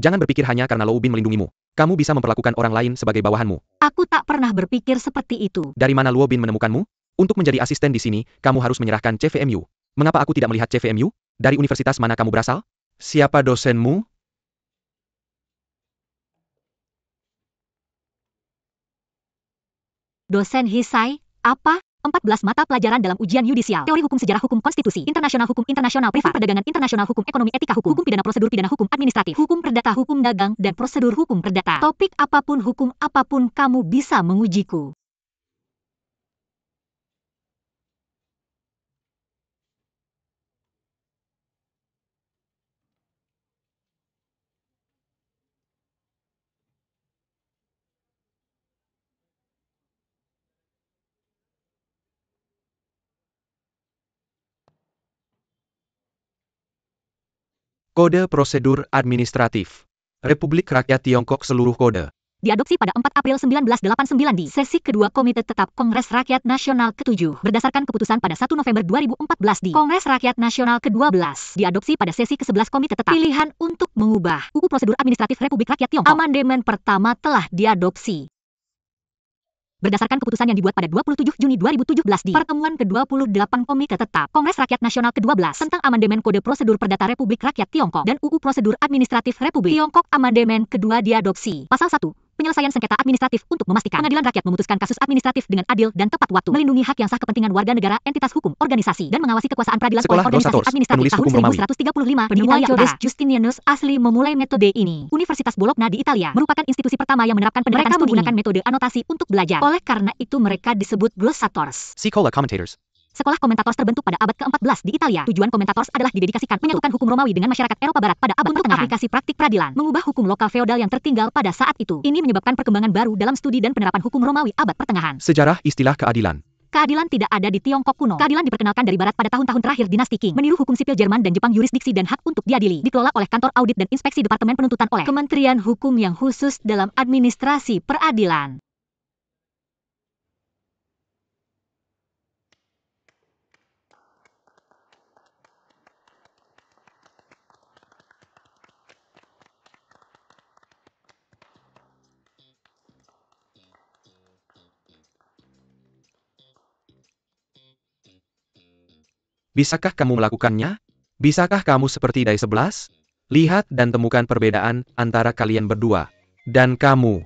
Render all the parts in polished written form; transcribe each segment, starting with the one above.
Jangan berpikir hanya karena Luo Bin melindungimu. Kamu bisa memperlakukan orang lain sebagai bawahanmu. Aku tak pernah berpikir seperti itu. Dari mana Luo Bin menemukanmu? Untuk menjadi asisten di sini, kamu harus menyerahkan CVMU. Mengapa aku tidak melihat CVMU? Dari universitas mana kamu berasal? Siapa dosenmu? Dosen Hisai, apa? 14 mata pelajaran dalam ujian yudisial. Teori hukum sejarah hukum konstitusi, internasional hukum internasional privat, perdagangan internasional hukum ekonomi etika hukum, hukum pidana prosedur pidana hukum administratif, hukum perdata hukum dagang, dan prosedur hukum perdata. Topik apapun hukum apapun kamu bisa mengujiku. Kode prosedur administratif. Republik Rakyat Tiongkok seluruh kode. Diadopsi pada 4 April 1989 di sesi kedua Komite Tetap Kongres Rakyat Nasional ke-7, berdasarkan keputusan pada 1 November 2014 di Kongres Rakyat Nasional ke-12. Diadopsi pada sesi ke-11 Komite Tetap. Pilihan untuk mengubah UU Prosedur Administratif Republik Rakyat Tiongkok. Amandemen pertama telah diadopsi. Berdasarkan keputusan yang dibuat pada 27 Juni 2017 di pertemuan ke-28 Komite Tetap Kongres Rakyat Nasional ke-12 tentang Amandemen Kode Prosedur Perdata Republik Rakyat Tiongkok dan UU Prosedur Administratif Republik Tiongkok. Amandemen kedua diadopsi. Pasal 1. Penyelesaian sengketa administratif untuk memastikan pengadilan rakyat memutuskan kasus administratif dengan adil dan tepat waktu, melindungi hak yang sah kepentingan warga negara, entitas hukum, organisasi, dan mengawasi kekuasaan peradilan oleh organisasi administratif. Penulis Tahun hukum Romawi. 1135, penemuan Joris Justinianus asli memulai metode ini. Universitas Bologna di Italia merupakan institusi pertama yang menerapkan pendidikan studi menggunakan metode anotasi untuk belajar. Oleh karena itu mereka disebut glossators. See Cola Commentators. Sekolah komentators terbentuk pada abad ke-14 di Italia. Tujuan komentators adalah didedikasikan menyatukan hukum Romawi dengan masyarakat Eropa Barat pada abad pertengahan. Aplikasi praktik peradilan, mengubah hukum lokal feodal yang tertinggal pada saat itu. Ini menyebabkan perkembangan baru dalam studi dan penerapan hukum Romawi abad pertengahan. Sejarah istilah keadilan. Keadilan tidak ada di Tiongkok kuno. Keadilan diperkenalkan dari Barat pada tahun-tahun terakhir dinasti Qing. Meniru hukum sipil Jerman dan Jepang, yurisdiksi dan hak untuk diadili dikelola oleh kantor audit dan inspeksi departemen penuntutan oleh Kementerian Hukum yang khusus dalam administrasi peradilan. Bisakah kamu melakukannya? Bisakah kamu seperti Dai 11? Lihat dan temukan perbedaan antara kalian berdua. Dan kamu.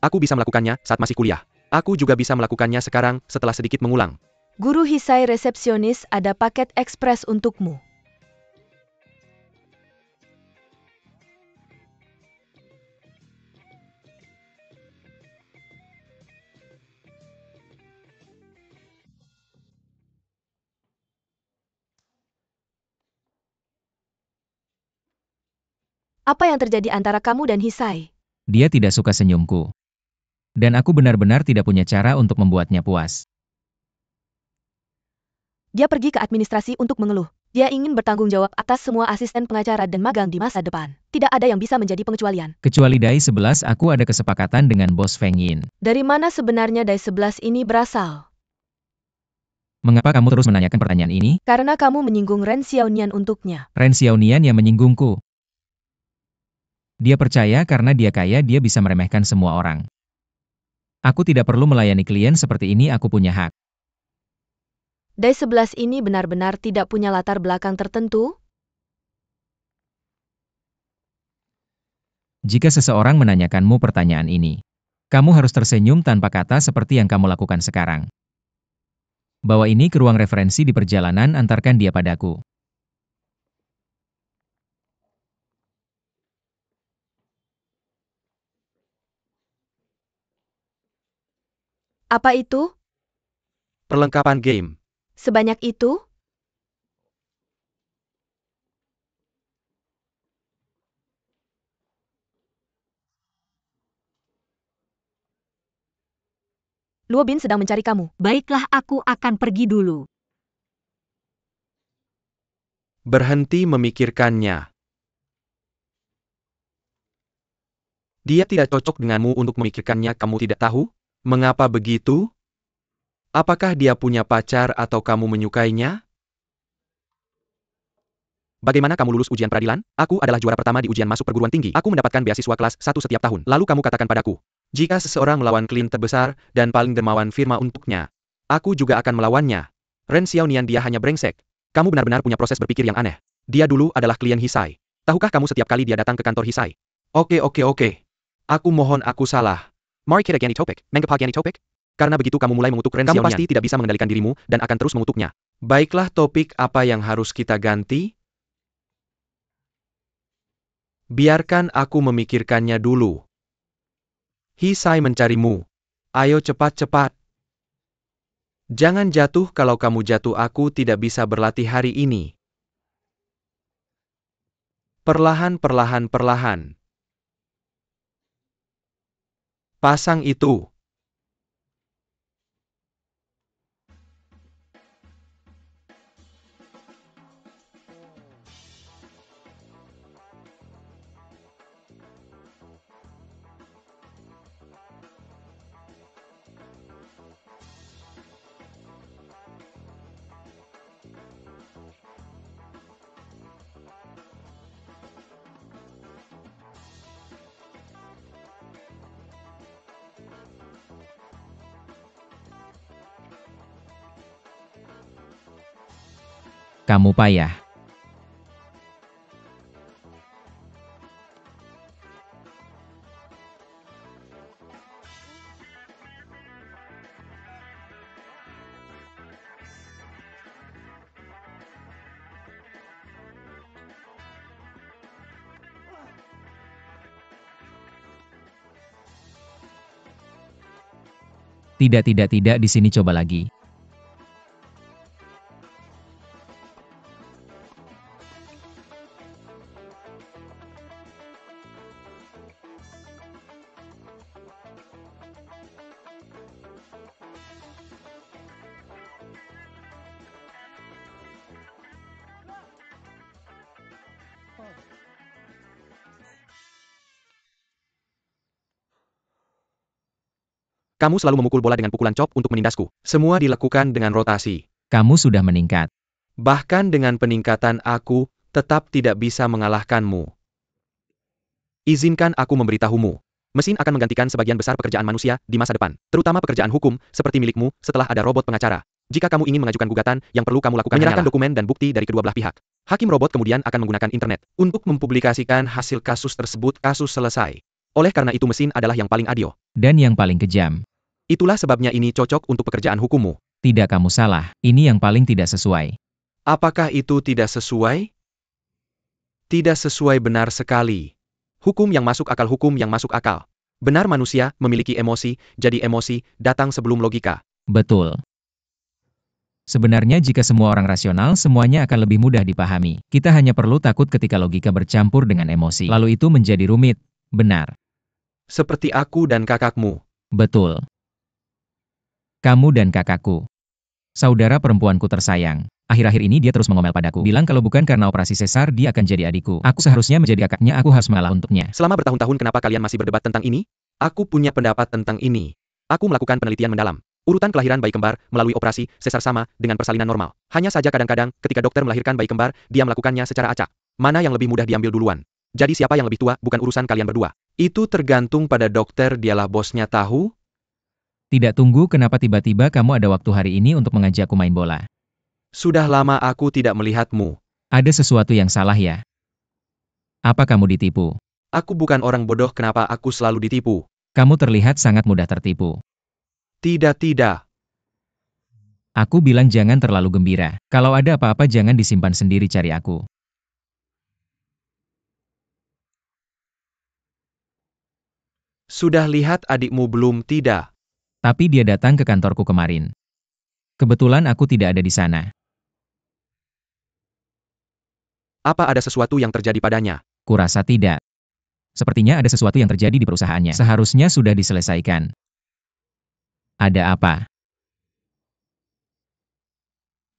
Aku bisa melakukannya saat masih kuliah. Aku juga bisa melakukannya sekarang setelah sedikit mengulang. Guru Hisai resepsionis, ada paket ekspres untukmu. Apa yang terjadi antara kamu dan Hisai? Dia tidak suka senyumku. Dan aku benar-benar tidak punya cara untuk membuatnya puas. Dia pergi ke administrasi untuk mengeluh. Dia ingin bertanggung jawab atas semua asisten pengacara dan magang di masa depan. Tidak ada yang bisa menjadi pengecualian. Kecuali Dai 11, aku ada kesepakatan dengan Bos Feng Yin. Dari mana sebenarnya Dai 11 ini berasal? Mengapa kamu terus menanyakan pertanyaan ini? Karena kamu menyinggung Ren Xiaonian untuknya. Ren Xiaonian yang menyinggungku. Dia percaya karena dia kaya dia bisa meremehkan semua orang. Aku tidak perlu melayani klien seperti ini, aku punya hak. Dai 11 ini benar-benar tidak punya latar belakang tertentu? Jika seseorang menanyakanmu pertanyaan ini, kamu harus tersenyum tanpa kata seperti yang kamu lakukan sekarang. Bawa ini ke ruang referensi di perjalanan, antarkan dia padaku. Apa itu? Perlengkapan game. Sebanyak itu? Luo Bin sedang mencari kamu. Baiklah, aku akan pergi dulu. Berhenti memikirkannya. Dia tidak cocok denganmu untuk memikirkannya, kamu tidak tahu? Mengapa begitu? Apakah dia punya pacar atau kamu menyukainya? Bagaimana kamu lulus ujian peradilan? Aku adalah juara pertama di ujian masuk perguruan tinggi. Aku mendapatkan beasiswa kelas 1 setiap tahun. Lalu kamu katakan padaku, jika seseorang melawan klien terbesar dan paling dermawan firma untuknya, aku juga akan melawannya. Ren Xiaonian, dia hanya brengsek. Kamu benar-benar punya proses berpikir yang aneh. Dia dulu adalah klien Hisai. Tahukah kamu setiap kali dia datang ke kantor Hisai? Oke. Aku mohon aku salah. Mari kita ganti topik. Mengapa ganti topik? Karena begitu kamu mulai mengutuk Ren Xiaonian, kamu pasti tidak bisa mengendalikan dirimu dan akan terus mengutuknya. Baiklah, topik apa yang harus kita ganti? Biarkan aku memikirkannya dulu. Hisai mencarimu. Ayo cepat-cepat. Jangan jatuh, kalau kamu jatuh aku tidak bisa berlatih hari ini. Perlahan. Pasang itu. Kamu payah. Tidak, di sini coba lagi. Kamu selalu memukul bola dengan pukulan chop untuk menindasku. Semua dilakukan dengan rotasi. Kamu sudah meningkat. Bahkan dengan peningkatan aku tetap tidak bisa mengalahkanmu. Izinkan aku memberitahumu. Mesin akan menggantikan sebagian besar pekerjaan manusia di masa depan, terutama pekerjaan hukum seperti milikmu setelah ada robot pengacara. Jika kamu ingin mengajukan gugatan, yang perlu kamu lakukan menyerahkan dokumen dan bukti dari kedua belah pihak. Hakim robot kemudian akan menggunakan internet untuk mempublikasikan hasil kasus tersebut. Kasus selesai. Oleh karena itu mesin adalah yang paling adil. Dan yang paling kejam. Itulah sebabnya ini cocok untuk pekerjaan hukummu. Tidak, kamu salah. Ini yang paling tidak sesuai. Apakah itu tidak sesuai? Tidak sesuai, benar sekali. Hukum yang masuk akal. Benar, manusia memiliki emosi, jadi emosi datang sebelum logika. Betul. Sebenarnya jika semua orang rasional, semuanya akan lebih mudah dipahami. Kita hanya perlu takut ketika logika bercampur dengan emosi. Lalu itu menjadi rumit. Benar. Seperti aku dan kakakmu. Betul. Kamu dan kakakku. Saudara perempuanku tersayang. Akhir-akhir ini dia terus mengomel padaku. Bilang kalau bukan karena operasi sesar dia akan jadi adikku. Aku seharusnya menjadi kakaknya, aku harus mengalah untuknya. Selama bertahun-tahun kenapa kalian masih berdebat tentang ini? Aku punya pendapat tentang ini. Aku melakukan penelitian mendalam. Urutan kelahiran bayi kembar melalui operasi sesar sama dengan persalinan normal. Hanya saja kadang-kadang ketika dokter melahirkan bayi kembar, dia melakukannya secara acak. Mana yang lebih mudah diambil duluan? Jadi siapa yang lebih tua bukan urusan kalian berdua. Itu tergantung pada dokter, dialah bosnya, tahu? Tidak, tunggu, kenapa tiba-tiba kamu ada waktu hari ini untuk mengajakku main bola? Sudah lama aku tidak melihatmu. Ada sesuatu yang salah ya? Apa kamu ditipu? Aku bukan orang bodoh, kenapa aku selalu ditipu? Kamu terlihat sangat mudah tertipu. Tidak. Aku bilang jangan terlalu gembira. Kalau ada apa-apa jangan disimpan sendiri, cari aku. Sudah lihat adikmu belum? Tidak. Tapi dia datang ke kantorku kemarin. Kebetulan aku tidak ada di sana. Apa ada sesuatu yang terjadi padanya? Kurasa tidak. Sepertinya ada sesuatu yang terjadi di perusahaannya. Seharusnya sudah diselesaikan. Ada apa?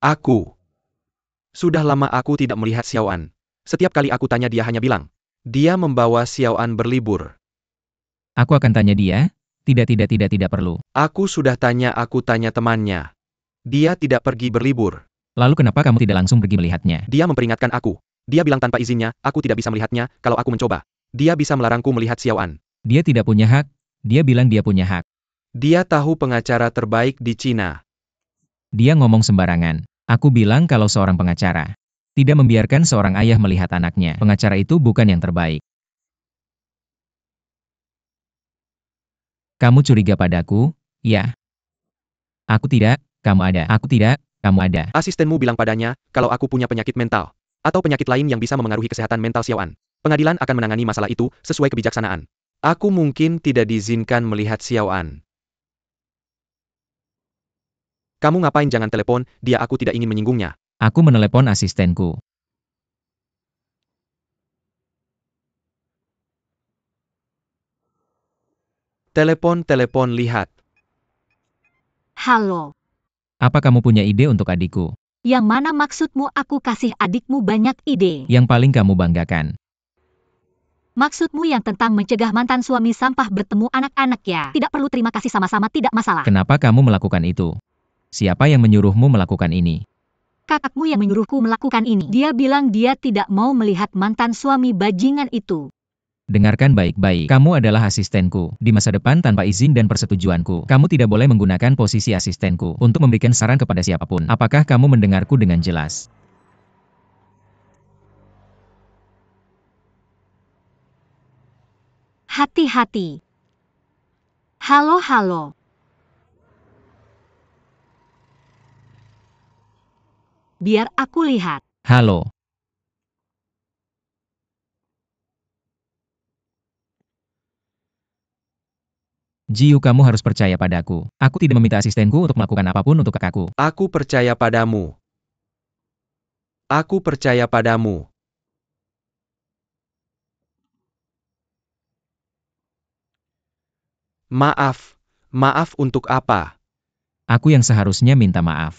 Aku. Sudah lama aku tidak melihat Xiaoan. Setiap kali aku tanya dia hanya bilang, dia membawa Xiaoan berlibur. Aku akan tanya dia. Tidak perlu. Aku tanya temannya. Dia tidak pergi berlibur. Lalu kenapa kamu tidak langsung pergi melihatnya? Dia memperingatkan aku. Dia bilang tanpa izinnya, aku tidak bisa melihatnya, kalau aku mencoba. Dia bisa melarangku melihat Xiao An. Dia tidak punya hak. Dia bilang dia punya hak. Dia tahu pengacara terbaik di Cina. Dia ngomong sembarangan. Aku bilang kalau seorang pengacara tidak membiarkan seorang ayah melihat anaknya. Pengacara itu bukan yang terbaik. Kamu curiga padaku? Ya. Aku tidak, kamu ada. Aku tidak, kamu ada. Asistenmu bilang padanya, kalau aku punya penyakit mental. Atau penyakit lain yang bisa memengaruhi kesehatan mental Xiao An. Pengadilan akan menangani masalah itu, sesuai kebijaksanaan. Aku mungkin tidak diizinkan melihat Xiao An. Kamu ngapain jangan telepon, dia aku tidak ingin menyinggungnya. Aku menelepon asistenku. Telepon lihat. Halo. Apa kamu punya ide untuk adikku? Yang mana maksudmu aku kasih adikmu banyak ide? Yang paling kamu banggakan? Maksudmu yang tentang mencegah mantan suami sampah bertemu anak-anak ya? Tidak perlu terima kasih sama-sama tidak masalah. Kenapa kamu melakukan itu? Siapa yang menyuruhmu melakukan ini? Kakakmu yang menyuruhku melakukan ini. Dia bilang dia tidak mau melihat mantan suami bajingan itu. Dengarkan baik-baik. Kamu adalah asistenku. Di masa depan tanpa izin dan persetujuanku. Kamu tidak boleh menggunakan posisi asistenku untuk memberikan saran kepada siapapun. Apakah kamu mendengarku dengan jelas? Hati-hati. Halo. Biar aku lihat. Halo. Jiu, kamu harus percaya padaku. Aku tidak meminta asistenku untuk melakukan apapun untuk kakakku. Aku percaya padamu. Aku percaya padamu. Maaf untuk apa? Aku yang seharusnya minta maaf.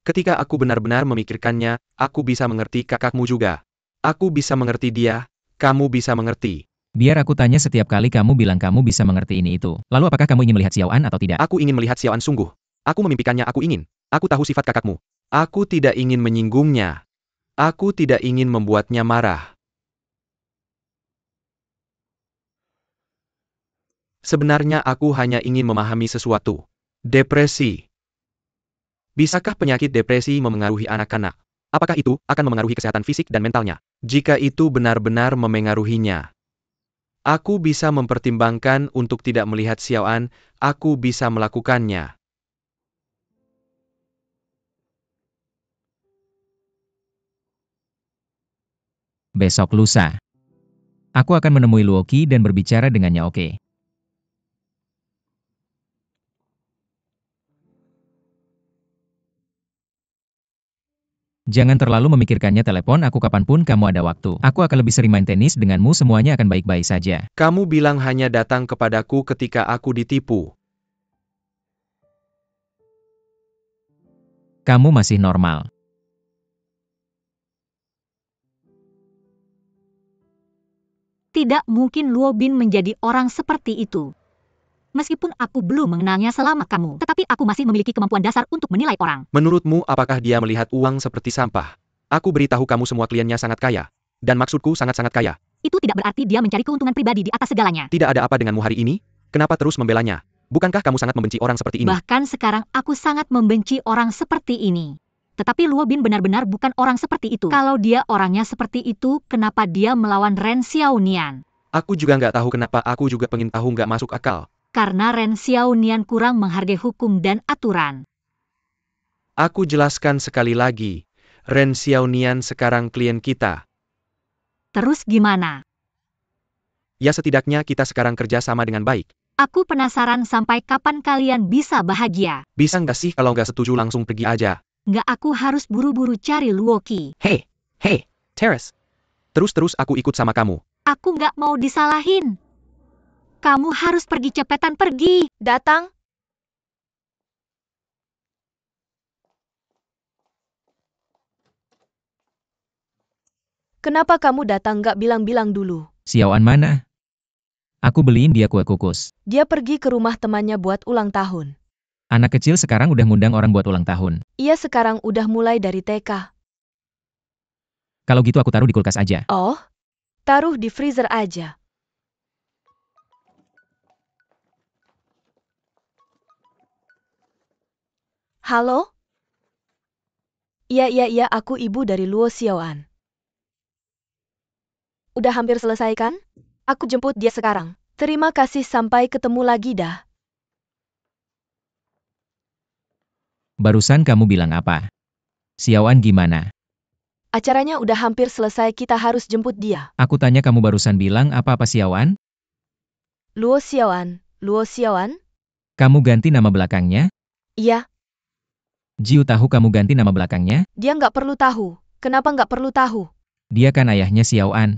Ketika aku benar-benar memikirkannya, aku bisa mengerti kakakmu juga. Aku bisa mengerti dia, kamu bisa mengerti. Biar aku tanya setiap kali kamu bilang kamu bisa mengerti ini itu. Lalu apakah kamu ingin melihat Xiao An atau tidak? Aku ingin melihat Xiao An sungguh. Aku memimpikannya, aku ingin. Aku tahu sifat kakakmu. Aku tidak ingin menyinggungnya. Aku tidak ingin membuatnya marah. Sebenarnya aku hanya ingin memahami sesuatu. Depresi. Bisakah penyakit depresi memengaruhi anak-anak? Apakah itu akan memengaruhi kesehatan fisik dan mentalnya? Jika itu benar-benar memengaruhinya, aku bisa mempertimbangkan untuk tidak melihat Xiao An, aku bisa melakukannya. Besok lusa. Aku akan menemui Luoqi dan berbicara dengannya, oke? Jangan terlalu memikirkannya, telepon aku kapanpun kamu ada waktu. Aku akan lebih sering main tenis denganmu, semuanya akan baik-baik saja. Kamu bilang hanya datang kepadaku ketika aku ditipu. Kamu masih normal. Tidak mungkin Luo Bin menjadi orang seperti itu. Meskipun aku belum mengenalnya selama kamu, tetapi aku masih memiliki kemampuan dasar untuk menilai orang. Menurutmu apakah dia melihat uang seperti sampah? Aku beritahu kamu semua kliennya sangat kaya. Dan maksudku sangat-sangat kaya. Itu tidak berarti dia mencari keuntungan pribadi di atas segalanya. Tidak ada apa denganmu hari ini? Kenapa terus membelanya? Bukankah kamu sangat membenci orang seperti ini? Bahkan sekarang aku sangat membenci orang seperti ini. Tetapi Luo Bin benar-benar bukan orang seperti itu. Kalau dia orangnya seperti itu, kenapa dia melawan Ren Xiaonian? Aku juga nggak tahu kenapa, aku juga pengen tahu, nggak masuk akal. Karena Ren Xiaonian kurang menghargai hukum dan aturan. Aku jelaskan sekali lagi. Ren Xiaonian sekarang klien kita. Terus gimana? Ya setidaknya kita sekarang kerja sama dengan baik. Aku penasaran sampai kapan kalian bisa bahagia. Bisa nggak sih kalau nggak setuju langsung pergi aja? Nggak, aku harus buru-buru cari Luoqi. Hey, Terrace. Terus aku ikut sama kamu. Aku nggak mau disalahin. Kamu harus pergi, cepetan pergi. Datang. Kenapa kamu datang nggak bilang-bilang dulu? Xiao An mana? Aku beliin dia kue kukus. Dia pergi ke rumah temannya buat ulang tahun. Anak kecil sekarang udah ngundang orang buat ulang tahun. Iya sekarang udah mulai dari TK. Kalau gitu aku taruh di kulkas aja. Oh, taruh di freezer aja. Halo? Iya, aku ibu dari Luo Xiaoan. Udah hampir selesai kan? Aku jemput dia sekarang. Terima kasih, sampai ketemu lagi dah. Barusan kamu bilang apa? Xiaoan gimana? Acaranya udah hampir selesai, kita harus jemput dia. Aku tanya kamu barusan bilang apa-apa Xiaoan? Luo Xiaoan? Kamu ganti nama belakangnya? Iya, Jiu tahu kamu ganti nama belakangnya? dia nggak perlu tahu. Kenapa nggak perlu tahu? Dia kan ayahnya Xiaoan.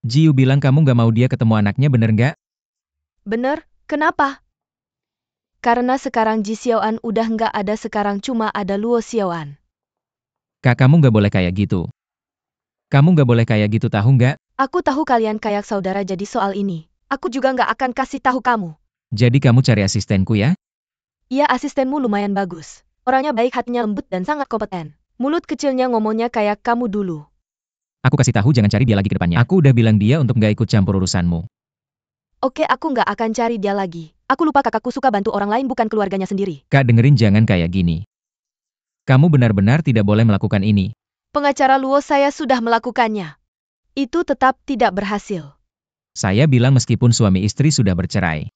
Jiu bilang kamu gak mau dia ketemu anaknya, bener nggak? Bener, kenapa? Karena sekarang Ji Xiaoan udah nggak ada, sekarang cuma ada Luo Xiaoan. Kak, kamu gak boleh kayak gitu. Kamu gak boleh kayak gitu, tahu nggak? Aku tahu kalian kayak saudara, jadi soal ini aku juga nggak akan kasih tahu kamu. Jadi kamu cari asistenku ya? Iya, asistenmu lumayan bagus. Orangnya baik, hatinya lembut dan sangat kompeten. Mulut kecilnya ngomongnya kayak kamu dulu. Aku kasih tahu jangan cari dia lagi ke depannya. Aku udah bilang dia untuk gak ikut campur urusanmu. Oke, aku nggak akan cari dia lagi. Aku lupa kakakku suka bantu orang lain, bukan keluarganya sendiri. Kak, dengerin, jangan kayak gini. Kamu benar-benar tidak boleh melakukan ini. Pengacara Luo saya sudah melakukannya. Itu tetap tidak berhasil. Saya bilang meskipun suami istri sudah bercerai.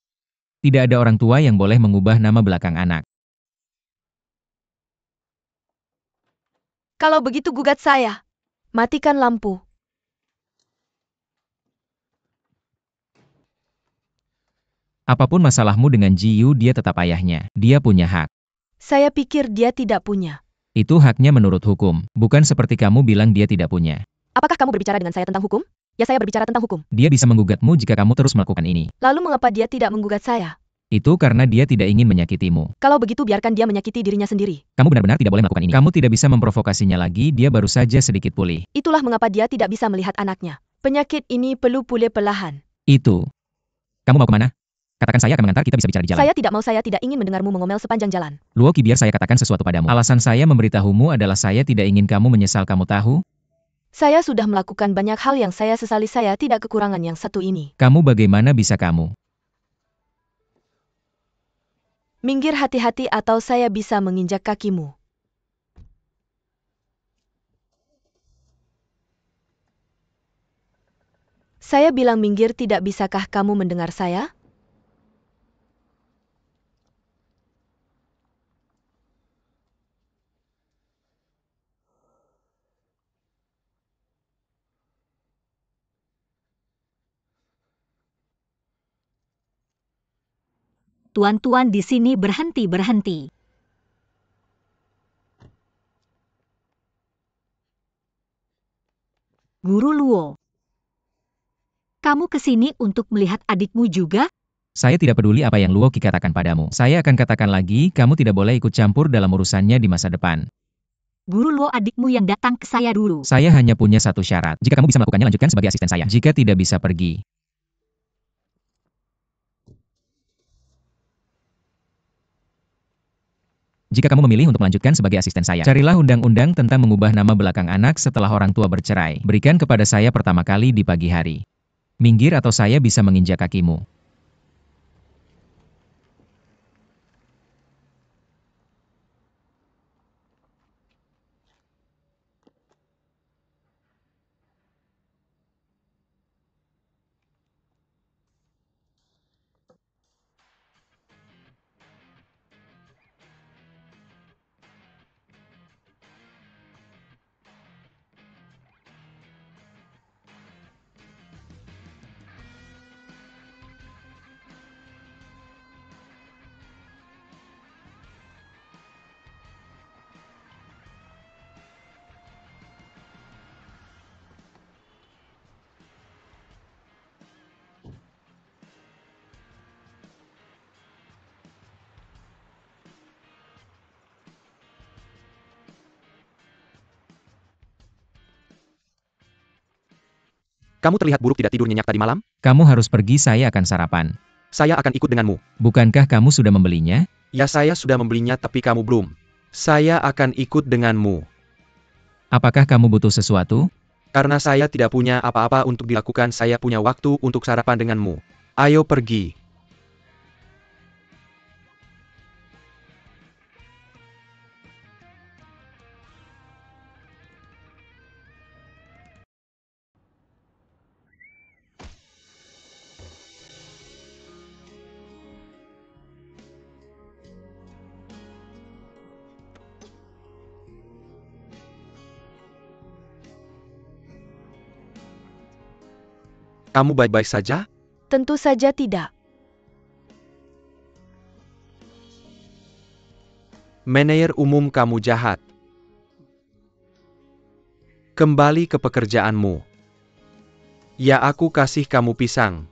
Tidak ada orang tua yang boleh mengubah nama belakang anak. Kalau begitu gugat saya. Matikan lampu. Apapun masalahmu dengan Jiu, dia tetap ayahnya. Dia punya hak. Saya pikir dia tidak punya. Itu haknya menurut hukum. Bukan seperti kamu bilang dia tidak punya. Apakah kamu berbicara dengan saya tentang hukum? Ya, saya berbicara tentang hukum. Dia bisa menggugatmu jika kamu terus melakukan ini. Lalu mengapa dia tidak menggugat saya? Itu karena dia tidak ingin menyakitimu. Kalau begitu biarkan dia menyakiti dirinya sendiri. Kamu benar-benar tidak boleh melakukan ini. Kamu tidak bisa memprovokasinya lagi, dia baru saja sedikit pulih. Itulah mengapa dia tidak bisa melihat anaknya. Penyakit ini perlu pulih perlahan. Itu. Kamu mau kemana? Katakan, saya akan mengantar, kita bisa bicara di jalan. Saya tidak ingin mendengarmu mengomel sepanjang jalan. Luoki, biar saya katakan sesuatu padamu. Alasan saya memberitahumu adalah saya tidak ingin kamu menyesal, kamu tahu? Saya sudah melakukan banyak hal yang saya sesali, saya tidak kekurangan yang satu ini. Kamu bagaimana bisa kamu? Minggir, hati-hati atau saya bisa menginjak kakimu. Saya bilang minggir, tidak bisakah kamu mendengar saya? Tuan-tuan di sini berhenti. Guru Luo. Kamu kesini untuk melihat adikmu juga? Saya tidak peduli apa yang Luoki katakan padamu. Saya akan katakan lagi, kamu tidak boleh ikut campur dalam urusannya di masa depan. Guru Luo, adikmu yang datang ke saya dulu. Saya hanya punya satu syarat. Jika kamu bisa melakukannya, lanjutkan sebagai asisten saya. Jika tidak bisa, pergi. Jika kamu memilih untuk melanjutkan sebagai asisten saya, carilah undang-undang tentang mengubah nama belakang anak setelah orang tua bercerai. Berikan kepada saya pertama kali di pagi hari. Minggir atau saya bisa menginjak kakimu. Kamu terlihat buruk, tidak tidur nyenyak tadi malam? Kamu harus pergi, saya akan sarapan. Saya akan ikut denganmu. Bukankah kamu sudah membelinya? Ya, saya sudah membelinya tapi kamu belum. Saya akan ikut denganmu. Apakah kamu butuh sesuatu? Karena saya tidak punya apa-apa untuk dilakukan, saya punya waktu untuk sarapan denganmu. Ayo pergi. Kamu baik-baik saja? Tentu saja tidak. Manajer umum, kamu jahat. Kembali ke pekerjaanmu. Ya, aku kasih kamu pisang.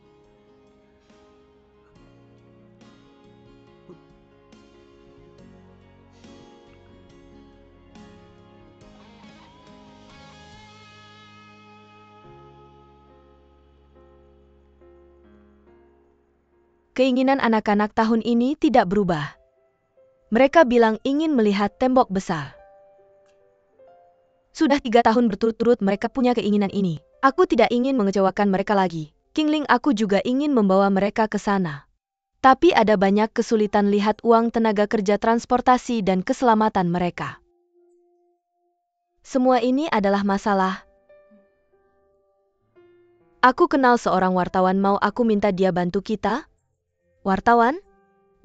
Keinginan anak-anak tahun ini tidak berubah. Mereka bilang ingin melihat tembok besar. Sudah 3 tahun berturut-turut mereka punya keinginan ini. Aku tidak ingin mengecewakan mereka lagi. Kingling, aku juga ingin membawa mereka ke sana. Tapi ada banyak kesulitan, lihat uang, tenaga kerja, transportasi, dan keselamatan mereka. Semua ini adalah masalah. Aku kenal seorang wartawan, mau aku minta dia bantu kita? Wartawan?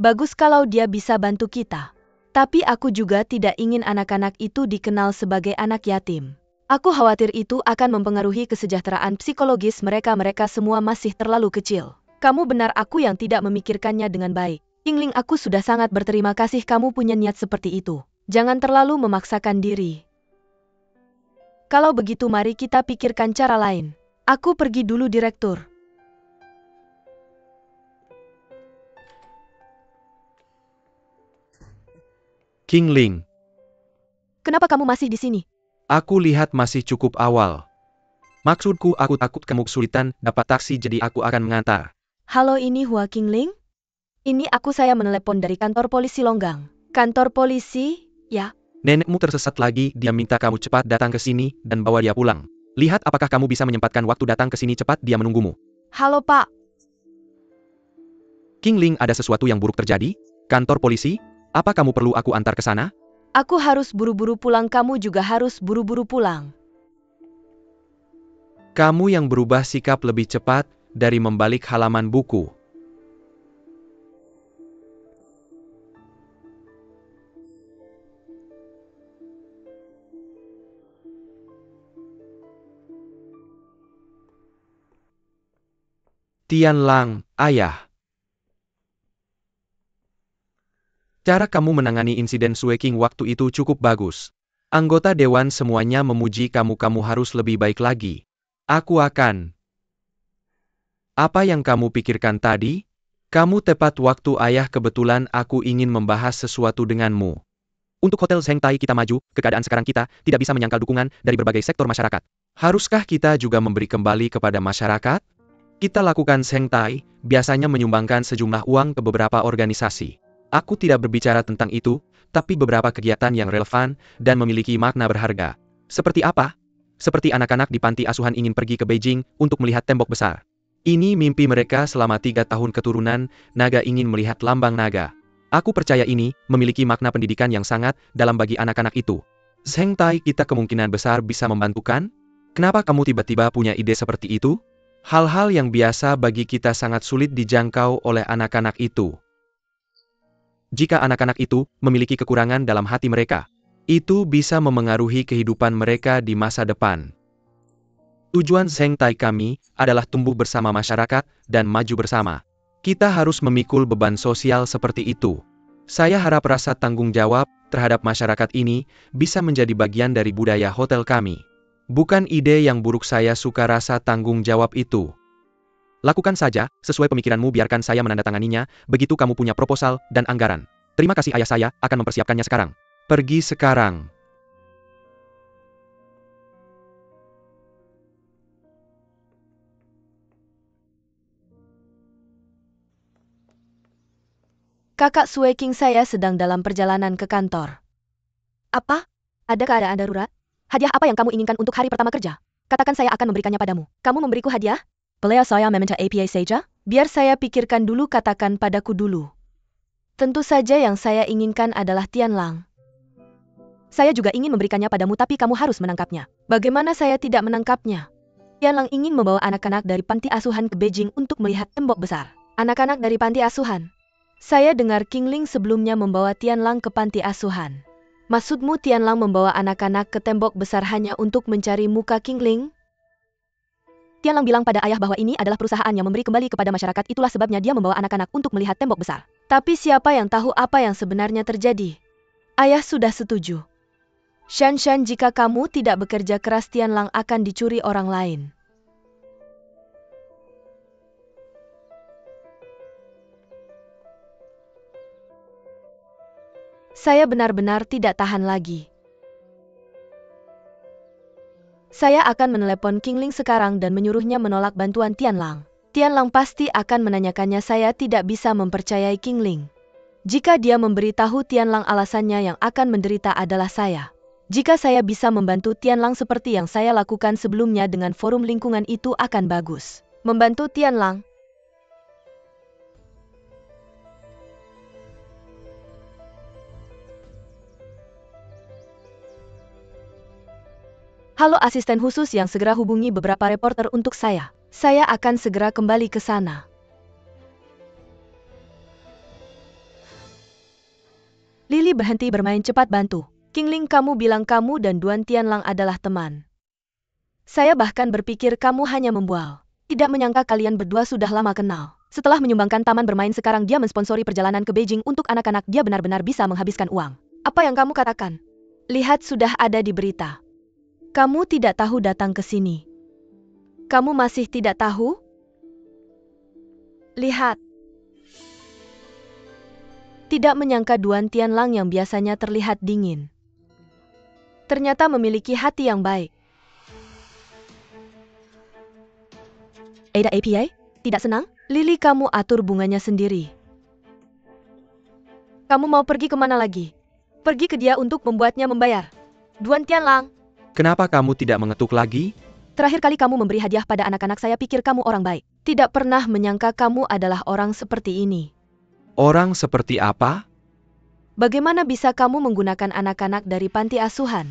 Bagus kalau dia bisa bantu kita. Tapi aku juga tidak ingin anak-anak itu dikenal sebagai anak yatim. Aku khawatir itu akan mempengaruhi kesejahteraan psikologis mereka. Mereka semua masih terlalu kecil. Kamu benar, aku yang tidak memikirkannya dengan baik. Kingling, aku sudah sangat berterima kasih kamu punya niat seperti itu. Jangan terlalu memaksakan diri. Kalau begitu mari kita pikirkan cara lain. Aku pergi dulu, Direktur. Kingling, Kenapa kamu masih di sini? aku lihat masih cukup awal. Maksudku, aku takut kamu kesulitan dapat taksi, jadi aku akan mengantar. Halo, ini Hua Kingling? Ini saya menelepon dari kantor polisi Longgang. Kantor polisi, ya? Nenekmu tersesat lagi, dia minta kamu cepat datang ke sini dan bawa dia pulang. Lihat apakah kamu bisa menyempatkan waktu datang ke sini cepat, dia menunggumu. Halo, Pak. Kingling, ada sesuatu yang buruk terjadi? Kantor polisi? Apa kamu perlu aku antar ke sana? Aku harus buru-buru pulang, kamu juga harus buru-buru pulang. Kamu yang berubah sikap lebih cepat dari membalik halaman buku. Tianlang, ayah. Cara kamu menangani insiden Sueking waktu itu cukup bagus. Anggota dewan semuanya memuji kamu, kamu harus lebih baik lagi. Aku akan. Apa yang kamu pikirkan tadi? Kamu tepat waktu, ayah, kebetulan aku ingin membahas sesuatu denganmu. Untuk Hotel Zhengtai kita maju, keadaan sekarang kita tidak bisa menyangkal dukungan dari berbagai sektor masyarakat. Haruskah kita juga memberi kembali kepada masyarakat? Kita lakukan Zhengtai, biasanya menyumbangkan sejumlah uang ke beberapa organisasi. Aku tidak berbicara tentang itu, tapi beberapa kegiatan yang relevan dan memiliki makna berharga. Seperti apa? Seperti anak-anak di panti asuhan ingin pergi ke Beijing untuk melihat tembok besar. Ini mimpi mereka selama 3 tahun keturunan, naga ingin melihat lambang naga. Aku percaya ini memiliki makna pendidikan yang sangat dalam bagi anak-anak itu. Zhengtai kita kemungkinan besar bisa membantukan? Kenapa kamu tiba-tiba punya ide seperti itu? Hal-hal yang biasa bagi kita sangat sulit dijangkau oleh anak-anak itu. Jika anak-anak itu memiliki kekurangan dalam hati mereka, itu bisa memengaruhi kehidupan mereka di masa depan. Tujuan Zhengtai kami adalah tumbuh bersama masyarakat dan maju bersama. Kita harus memikul beban sosial seperti itu. Saya harap rasa tanggung jawab terhadap masyarakat ini bisa menjadi bagian dari budaya hotel kami. Bukan ide yang buruk, saya suka rasa tanggung jawab itu. Lakukan saja, sesuai pemikiranmu, biarkan saya menandatanganinya, begitu kamu punya proposal dan anggaran. Terima kasih, ayah, saya akan mempersiapkannya sekarang. Pergi sekarang. Kakak Sue King, saya sedang dalam perjalanan ke kantor. Apa? Ada keadaan darurat? Hadiah apa yang kamu inginkan untuk hari pertama kerja? Katakan, saya akan memberikannya padamu. Kamu memberiku hadiah? Boleh saya meminta APA saja? Biar saya pikirkan dulu, katakan padaku dulu. Tentu saja yang saya inginkan adalah Tianlang. Saya juga ingin memberikannya padamu, tapi kamu harus menangkapnya. Bagaimana saya tidak menangkapnya? Tianlang ingin membawa anak-anak dari panti asuhan ke Beijing untuk melihat tembok besar. Anak-anak dari panti asuhan? Saya dengar King Ling sebelumnya membawa Tianlang ke panti asuhan. Maksudmu Tianlang membawa anak-anak ke tembok besar hanya untuk mencari muka King Ling? Tianlang bilang pada ayah bahwa ini adalah perusahaan yang memberi kembali kepada masyarakat, itulah sebabnya dia membawa anak-anak untuk melihat tembok besar. Tapi siapa yang tahu apa yang sebenarnya terjadi? Ayah sudah setuju. Shan, jika kamu tidak bekerja keras, Tianlang akan dicuri orang lain. Saya benar-benar tidak tahan lagi. Saya akan menelepon King Ling sekarang dan menyuruhnya menolak bantuan Tianlang. Tianlang pasti akan menanyakannya. Saya tidak bisa mempercayai King Ling. Jika dia memberitahu Tianlang, alasannya yang akan menderita adalah saya. Jika saya bisa membantu Tianlang seperti yang saya lakukan sebelumnya dengan forum lingkungan, itu akan bagus. Membantu Tianlang. Halo asisten khusus yang segera hubungi beberapa reporter untuk saya. Saya akan segera kembali ke sana. Lily berhenti bermain, cepat bantu. King Ling, kamu bilang kamu dan Duan Tianlang adalah teman. Saya bahkan berpikir kamu hanya membual. Tidak menyangka kalian berdua sudah lama kenal. Setelah menyumbangkan taman bermain, sekarang dia mensponsori perjalanan ke Beijing untuk anak-anak. Dia benar-benar bisa menghabiskan uang. Apa yang kamu katakan? Lihat, sudah ada di berita. Kamu tidak tahu datang ke sini. Kamu masih tidak tahu? Lihat. Tidak menyangka Duan Tianlang yang biasanya terlihat dingin, ternyata memiliki hati yang baik. Ada APA? Tidak senang? Lily, kamu atur bunganya sendiri. Kamu mau pergi kemana lagi? Pergi ke dia untuk membuatnya membayar. Duan Tianlang. Kenapa kamu tidak mengetuk lagi? Terakhir kali kamu memberi hadiah pada anak-anak, saya pikir kamu orang baik. Tidak pernah menyangka kamu adalah orang seperti ini. Orang seperti apa? Bagaimana bisa kamu menggunakan anak-anak dari panti asuhan?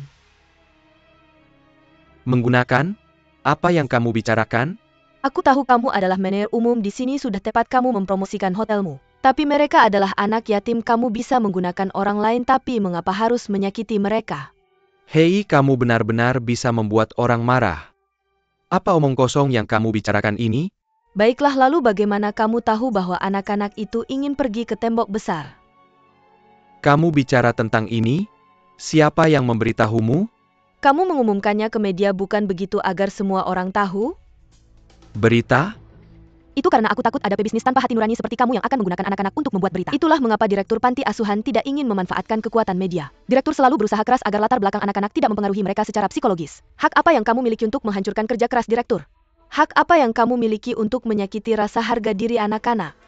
Menggunakan? Apa yang kamu bicarakan? Aku tahu kamu adalah manajer umum di sini, sudah tepat kamu mempromosikan hotelmu. Tapi mereka adalah anak yatim, kamu bisa menggunakan orang lain, tapi mengapa harus menyakiti mereka? Hei, kamu benar-benar bisa membuat orang marah. Apa omong kosong yang kamu bicarakan ini? Baiklah, lalu bagaimana kamu tahu bahwa anak-anak itu ingin pergi ke tembok besar? Kamu bicara tentang ini? Siapa yang memberitahumu? Kamu mengumumkannya ke media, bukan begitu, agar semua orang tahu? Berita? Itu karena aku takut ada pebisnis tanpa hati nurani seperti kamu yang akan menggunakan anak-anak untuk membuat berita. Itulah mengapa Direktur Panti Asuhan tidak ingin memanfaatkan kekuatan media. Direktur selalu berusaha keras agar latar belakang anak-anak tidak mempengaruhi mereka secara psikologis. Hak apa yang kamu miliki untuk menghancurkan kerja keras Direktur? Hak apa yang kamu miliki untuk menyakiti rasa harga diri anak-anak?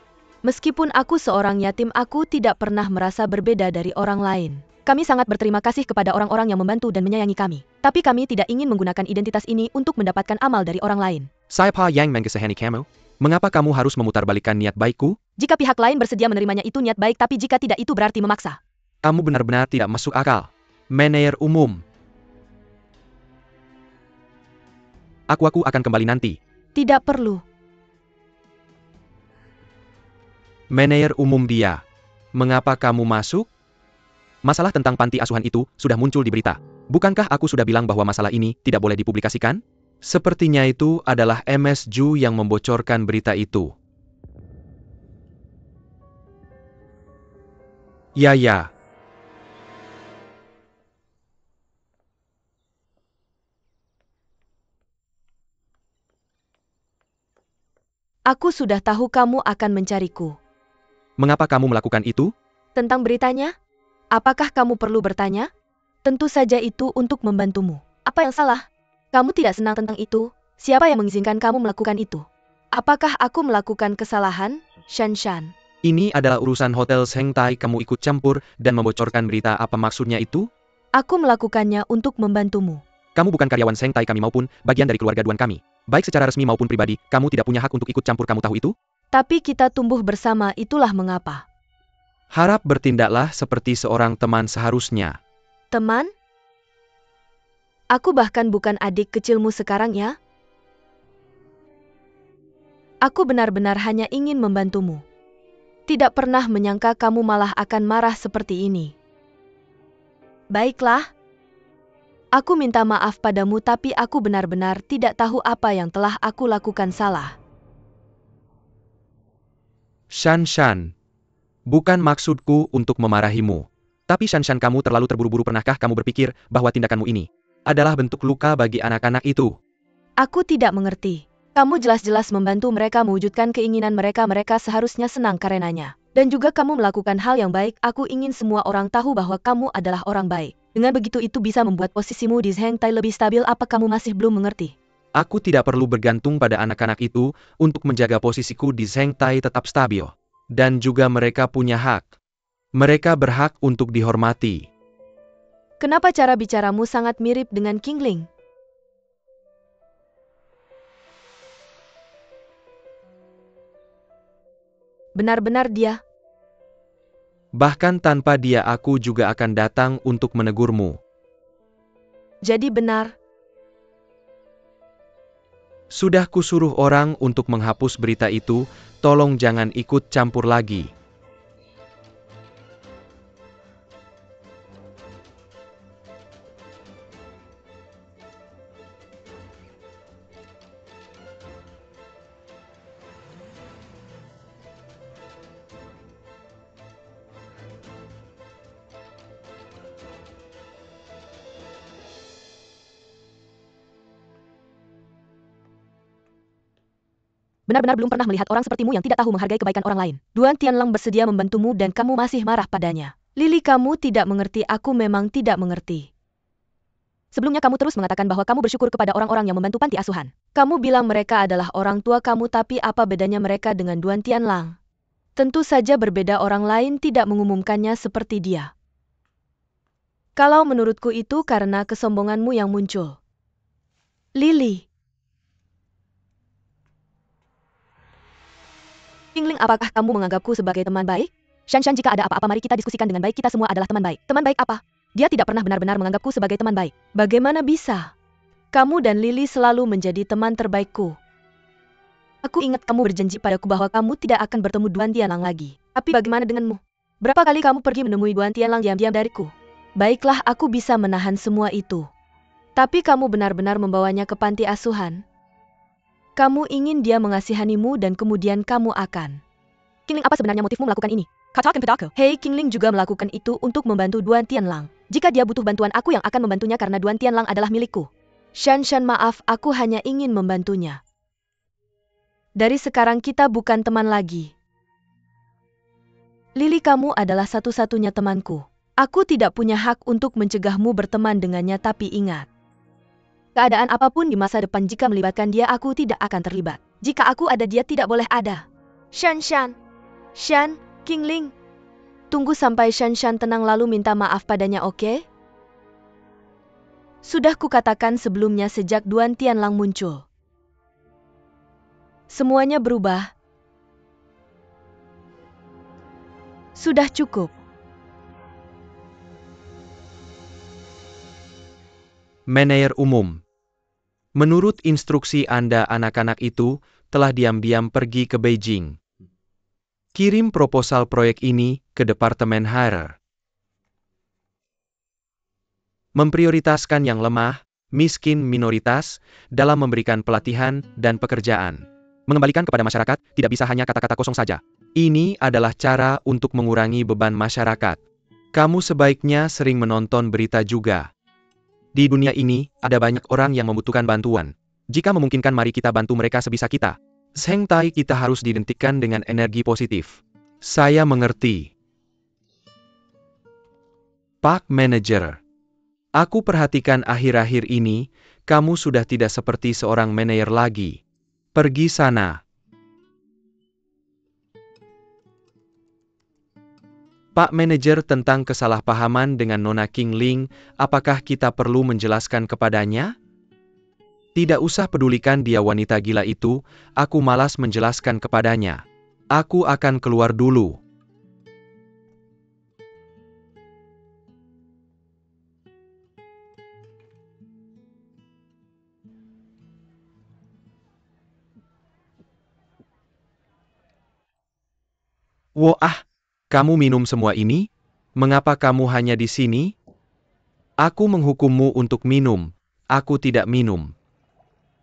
Meskipun aku seorang yatim, aku tidak pernah merasa berbeda dari orang lain. Kami sangat berterima kasih kepada orang-orang yang membantu dan menyayangi kami. Tapi kami tidak ingin menggunakan identitas ini untuk mendapatkan amal dari orang lain. Siapa yang mengesahani kamu? Mengapa kamu harus memutarbalikkan niat baikku? Jika pihak lain bersedia menerimanya, itu niat baik, tapi jika tidak, itu berarti memaksa. Kamu benar-benar tidak masuk akal. Manajer umum. Aku akan kembali nanti. Tidak perlu. Manajer umum dia. Mengapa kamu masuk? Masalah tentang panti asuhan itu sudah muncul di berita. Bukankah aku sudah bilang bahwa masalah ini tidak boleh dipublikasikan? Sepertinya itu adalah MS Ju yang membocorkan berita itu. Ya. Aku sudah tahu kamu akan mencariku. Mengapa kamu melakukan itu? Tentang beritanya? Apakah kamu perlu bertanya? Tentu saja itu untuk membantumu. Apa yang salah? Kamu tidak senang tentang itu? Siapa yang mengizinkan kamu melakukan itu? Apakah aku melakukan kesalahan, Shan? Ini adalah urusan hotel Zheng Tai, kamu ikut campur dan membocorkan berita, apa maksudnya itu? Aku melakukannya untuk membantumu. Kamu bukan karyawan Zheng Tai kami maupun bagian dari keluarga Duan kami. Baik secara resmi maupun pribadi, kamu tidak punya hak untuk ikut campur, kamu tahu itu? Tapi kita tumbuh bersama, itulah mengapa. Harap bertindaklah seperti seorang teman seharusnya. Teman? Aku bahkan bukan adik kecilmu sekarang ya. Aku benar-benar hanya ingin membantumu. Tidak pernah menyangka kamu malah akan marah seperti ini. Baiklah. Aku minta maaf padamu, tapi aku benar-benar tidak tahu apa yang telah aku lakukan salah. Shan, bukan maksudku untuk memarahimu. Tapi Shan, kamu terlalu terburu-buru. Pernahkah kamu berpikir bahwa tindakanmu ini adalah bentuk luka bagi anak-anak itu? Aku tidak mengerti. Kamu jelas-jelas membantu mereka mewujudkan keinginan mereka. Mereka seharusnya senang karenanya. Dan juga kamu melakukan hal yang baik. Aku ingin semua orang tahu bahwa kamu adalah orang baik. Dengan begitu itu bisa membuat posisimu di Zheng Tai lebih stabil. Apa kamu masih belum mengerti? Aku tidak perlu bergantung pada anak-anak itu untuk menjaga posisiku di Zheng Tai tetap stabil. Dan juga mereka punya hak. Mereka berhak untuk dihormati. Kenapa cara bicaramu sangat mirip dengan Qingling? Benar-benar dia. Bahkan tanpa dia aku juga akan datang untuk menegurmu. Jadi benar. Sudah kusuruh orang untuk menghapus berita itu, tolong jangan ikut campur lagi. Benar-benar belum pernah melihat orang sepertimu yang tidak tahu menghargai kebaikan orang lain. Duan Tianlang bersedia membantumu dan kamu masih marah padanya. Lily, kamu tidak mengerti, aku memang tidak mengerti. Sebelumnya kamu terus mengatakan bahwa kamu bersyukur kepada orang-orang yang membantu panti asuhan. Kamu bilang mereka adalah orang tua kamu, tapi apa bedanya mereka dengan Duan Tianlang? Tentu saja berbeda, orang lain tidak mengumumkannya seperti dia. Kalau menurutku itu karena kesombonganmu yang muncul. Lily. Qingling, apakah kamu menganggapku sebagai teman baik? Shan, jika ada apa-apa mari kita diskusikan dengan baik, kita semua adalah teman baik. Teman baik apa? Dia tidak pernah benar-benar menganggapku sebagai teman baik. Bagaimana bisa? Kamu dan Lily selalu menjadi teman terbaikku. Aku ingat kamu berjanji padaku bahwa kamu tidak akan bertemu Duan Tianlang lagi. Tapi bagaimana denganmu? Berapa kali kamu pergi menemui Duan Tianlang diam-diam dariku? Baiklah, aku bisa menahan semua itu. Tapi kamu benar-benar membawanya ke panti asuhan. Kamu ingin dia mengasihanimu dan kemudian kamu akan. Qingling, apa sebenarnya motifmu melakukan ini? Hei, Qingling juga melakukan itu untuk membantu Duan Tianlang. Jika dia butuh bantuan, aku yang akan membantunya karena Duan Tianlang adalah milikku. Shan, maaf, aku hanya ingin membantunya. Dari sekarang kita bukan teman lagi. Lily, kamu adalah satu-satunya temanku. Aku tidak punya hak untuk mencegahmu berteman dengannya, tapi ingat. Keadaan apapun di masa depan jika melibatkan dia, aku tidak akan terlibat. Jika aku ada, dia tidak boleh ada. Shan, Qingling. Tunggu sampai Shan tenang lalu minta maaf padanya, oke? Sudah kukatakan sebelumnya sejak Duan Tianlang muncul. Semuanya berubah. Sudah cukup. Manajer umum. Menurut instruksi Anda, anak-anak itu telah diam-diam pergi ke Beijing. Kirim proposal proyek ini ke Departemen HR. Memprioritaskan yang lemah, miskin, minoritas, dalam memberikan pelatihan dan pekerjaan. Mengembalikan kepada masyarakat, tidak bisa hanya kata-kata kosong saja. Ini adalah cara untuk mengurangi beban masyarakat. Kamu sebaiknya sering menonton berita juga. Di dunia ini, ada banyak orang yang membutuhkan bantuan. Jika memungkinkan, mari kita bantu mereka sebisa kita. Zheng Tai kita harus didentikan dengan energi positif. Saya mengerti. Pak Manager. Aku perhatikan akhir-akhir ini, kamu sudah tidak seperti seorang manajer lagi. Pergi sana. Pak Manajer, tentang kesalahpahaman dengan Nona Qingling, apakah kita perlu menjelaskan kepadanya? Tidak usah pedulikan dia wanita gila itu, aku malas menjelaskan kepadanya. Aku akan keluar dulu. Wah, kamu minum semua ini? Mengapa kamu hanya di sini? Aku menghukummu untuk minum. Aku tidak minum.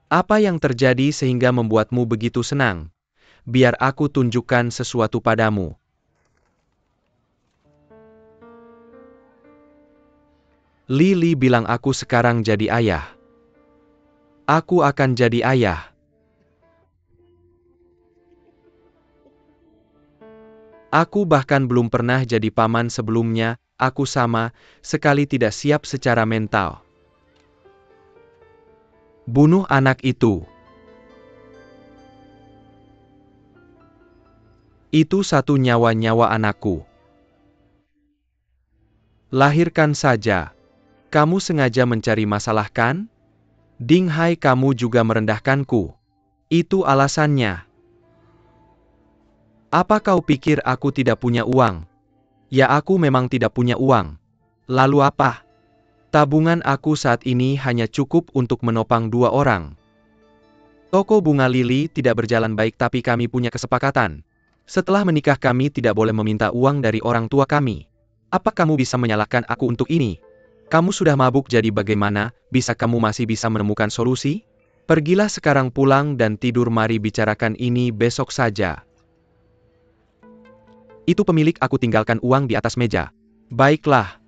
Apa yang terjadi sehingga membuatmu begitu senang? Biar aku tunjukkan sesuatu padamu. Lily bilang aku sekarang jadi ayah. Aku akan jadi ayah. Aku bahkan belum pernah jadi paman sebelumnya, aku sama sekali tidak siap secara mental. Bunuh anak itu. Itu satu nyawa-nyawa anakku. Lahirkan saja. Kamu sengaja mencari masalah kan? Ding Hai, kamu juga merendahkanku. Itu alasannya. Apa kau pikir aku tidak punya uang? Ya, aku memang tidak punya uang. Lalu apa? Tabungan aku saat ini hanya cukup untuk menopang 2 orang. Toko bunga Lily tidak berjalan baik, tapi kami punya kesepakatan. Setelah menikah kami tidak boleh meminta uang dari orang tua kami. Apa kamu bisa menyalahkan aku untuk ini? Kamu sudah mabuk, jadi bagaimana? Bisa kamu masih bisa menemukan solusi? Pergilah sekarang pulang dan tidur, mari bicarakan ini besok saja. Itu pemilik, aku tinggalkan uang di atas meja. Baiklah.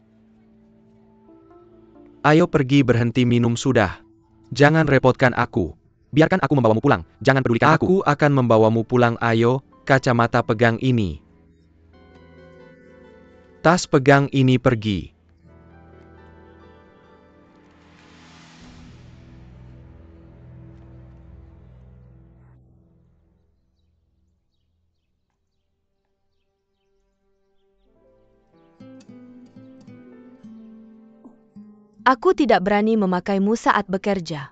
Ayo pergi, berhenti minum sudah. Jangan repotkan aku. Biarkan aku membawamu pulang, jangan pedulikan aku. Aku akan membawamu pulang, ayo, kacamata pegang ini. Tas pegang ini, pergi. Aku tidak berani memakaimu saat bekerja.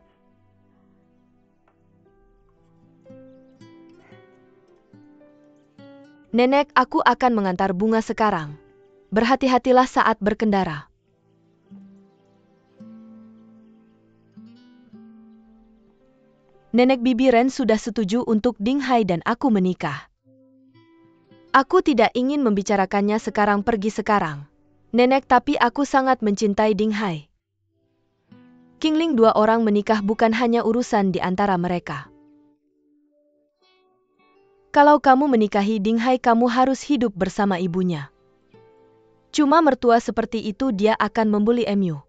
Nenek, aku akan mengantar bunga sekarang. Berhati-hatilah saat berkendara. Nenek Bibi Ren sudah setuju untuk Ding Hai dan aku menikah. Aku tidak ingin membicarakannya sekarang, pergi sekarang. Nenek, tapi aku sangat mencintai Ding Hai. Qingling, 2 orang menikah bukan hanya urusan di antara mereka. Kalau kamu menikahi Ding Hai, kamu harus hidup bersama ibunya. Cuma mertua seperti itu dia akan membuli Mu.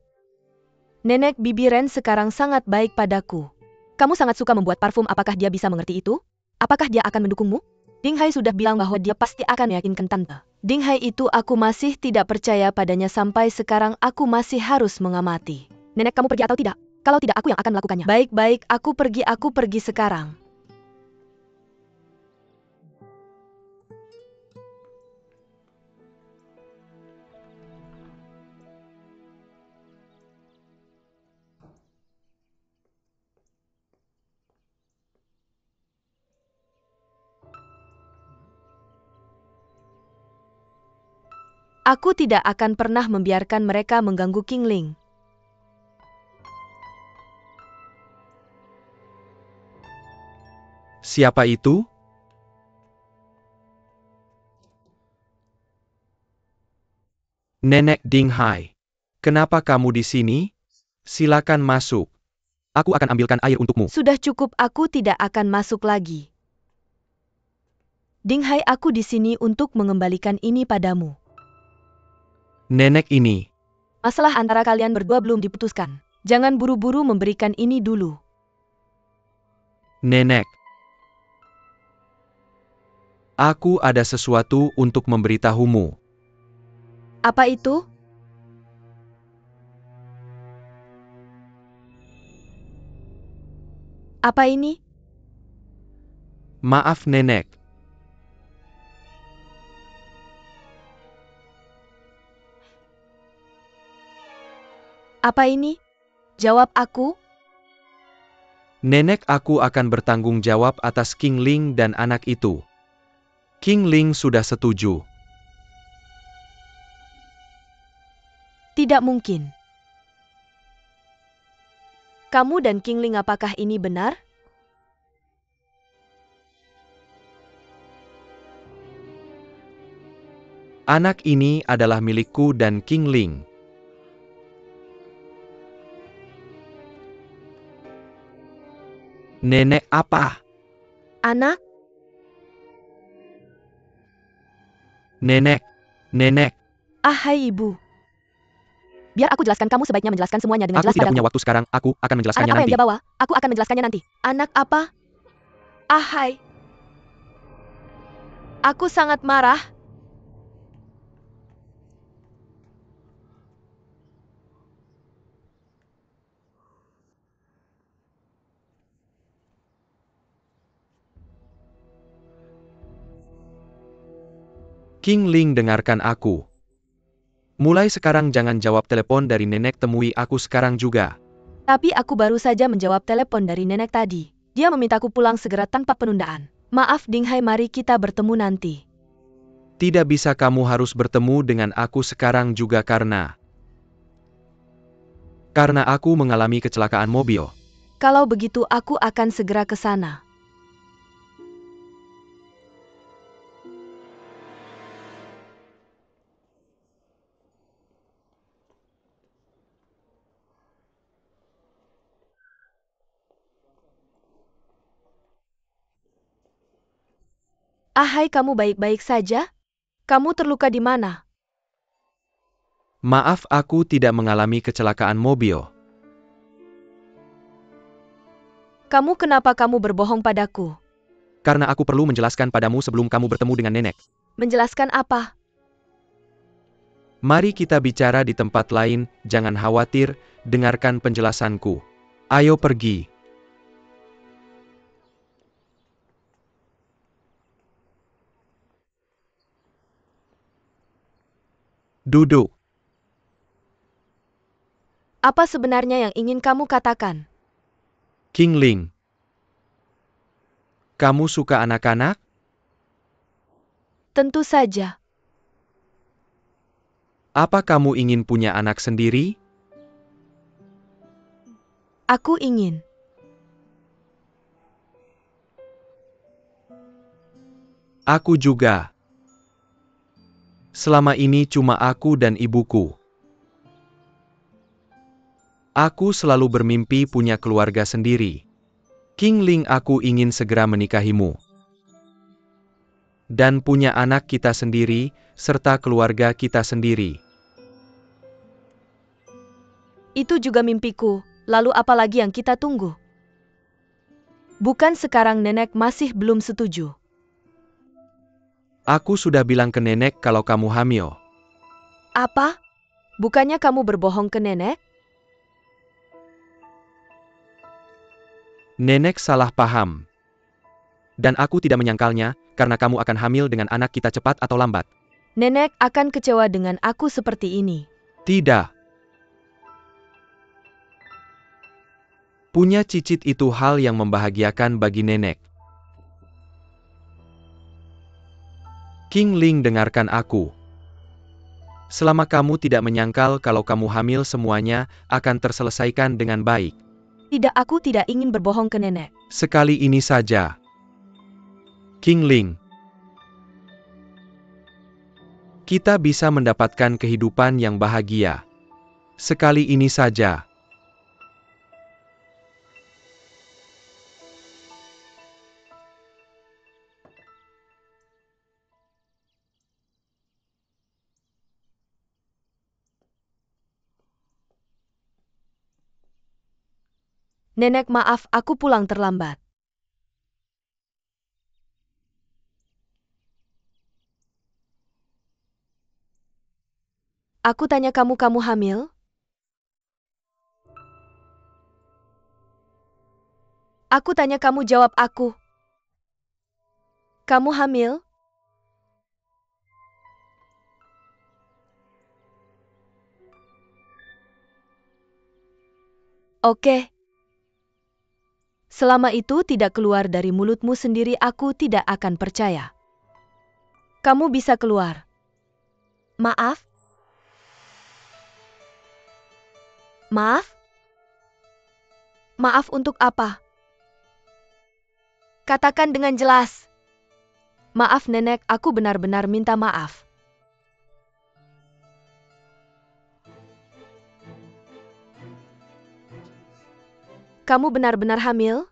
Nenek Bibi Ren sekarang sangat baik padaku. Kamu sangat suka membuat parfum, apakah dia bisa mengerti itu? Apakah dia akan mendukungmu? Ding Hai sudah bilang bahwa dia pasti akan meyakinkan tante. Ding Hai itu aku masih tidak percaya padanya, sampai sekarang aku masih harus mengamati. Nenek, kamu pergi atau tidak? Kalau tidak, aku yang akan melakukannya. Baik-baik, aku pergi sekarang. Aku tidak akan pernah membiarkan mereka mengganggu Qingling. Siapa itu? Nenek Ding Hai. Kenapa kamu di sini? Silakan masuk. Aku akan ambilkan air untukmu. Sudah cukup, aku tidak akan masuk lagi. Ding Hai, aku di sini untuk mengembalikan ini padamu. Nenek ini. Masalah antara kalian berdua belum diputuskan. Jangan buru-buru memberikan ini dulu. Nenek. Aku ada sesuatu untuk memberitahumu. Apa itu? Apa ini? Maaf, Nenek. Apa ini? Jawab aku. Nenek aku akan bertanggung jawab atas King Ling dan anak itu. King Ling sudah setuju. Tidak mungkin. Kamu dan King Ling, apakah ini benar? Anak ini adalah milikku dan King Ling. Nenek apa? Anak? Nenek. Nenek. Hai ibu. Biar aku jelaskan, kamu sebaiknya menjelaskan semuanya dengan Aku jelas tidak padaku. punya waktu sekarang, aku akan menjelaskannya Anak apa yang nanti. dia bawa? Aku akan menjelaskannya nanti. Anak apa? Hai. Aku sangat marah. King Ling, dengarkan aku. Mulai sekarang jangan jawab telepon dari nenek, temui aku sekarang juga. Tapi aku baru saja menjawab telepon dari nenek tadi. Dia memintaku pulang segera tanpa penundaan. Maaf Dinghai, mari kita bertemu nanti. Tidak bisa, kamu harus bertemu dengan aku sekarang juga karena aku mengalami kecelakaan mobil. Kalau begitu aku akan segera ke sana. Hai, kamu baik-baik saja? Kamu terluka di mana? Maaf, aku tidak mengalami kecelakaan mobil. Kamu kenapa kamu berbohong padaku? Karena aku perlu menjelaskan padamu sebelum kamu bertemu dengan nenek. Menjelaskan apa? Mari kita bicara di tempat lain, jangan khawatir, dengarkan penjelasanku. Ayo pergi. Duduk. Apa sebenarnya yang ingin kamu katakan? King Ling. Kamu suka anak-anak? Tentu saja. Apa kamu ingin punya anak sendiri? Aku ingin. Aku juga. Selama ini cuma aku dan ibuku. Aku selalu bermimpi punya keluarga sendiri. King Ling, aku ingin segera menikahimu. Dan punya anak kita sendiri, serta keluarga kita sendiri. Itu juga mimpiku, lalu apa lagi yang kita tunggu? Bukan sekarang nenek masih belum setuju. Aku sudah bilang ke nenek kalau kamu hamil. Apa? Bukannya kamu berbohong ke nenek? Nenek salah paham. Dan aku tidak menyangkalnya, karena kamu akan hamil dengan anak kita cepat atau lambat. Nenek akan kecewa dengan aku seperti ini. Tidak. Punya cicit itu hal yang membahagiakan bagi nenek. King Ling, dengarkan aku. Selama kamu tidak menyangkal kalau kamu hamil, semuanya akan terselesaikan dengan baik. Tidak, aku tidak ingin berbohong ke nenek. Sekali ini saja. King Ling. Kita bisa mendapatkan kehidupan yang bahagia. Sekali ini saja. Nenek, maaf, aku pulang terlambat. Aku tanya kamu hamil? Aku tanya kamu, jawab aku. Kamu hamil? Oke. Selama itu tidak keluar dari mulutmu sendiri, aku tidak akan percaya. Kamu bisa keluar. Maaf? Maaf? Maaf untuk apa? Katakan dengan jelas. Maaf nenek, aku benar-benar minta maaf. Kamu benar-benar hamil?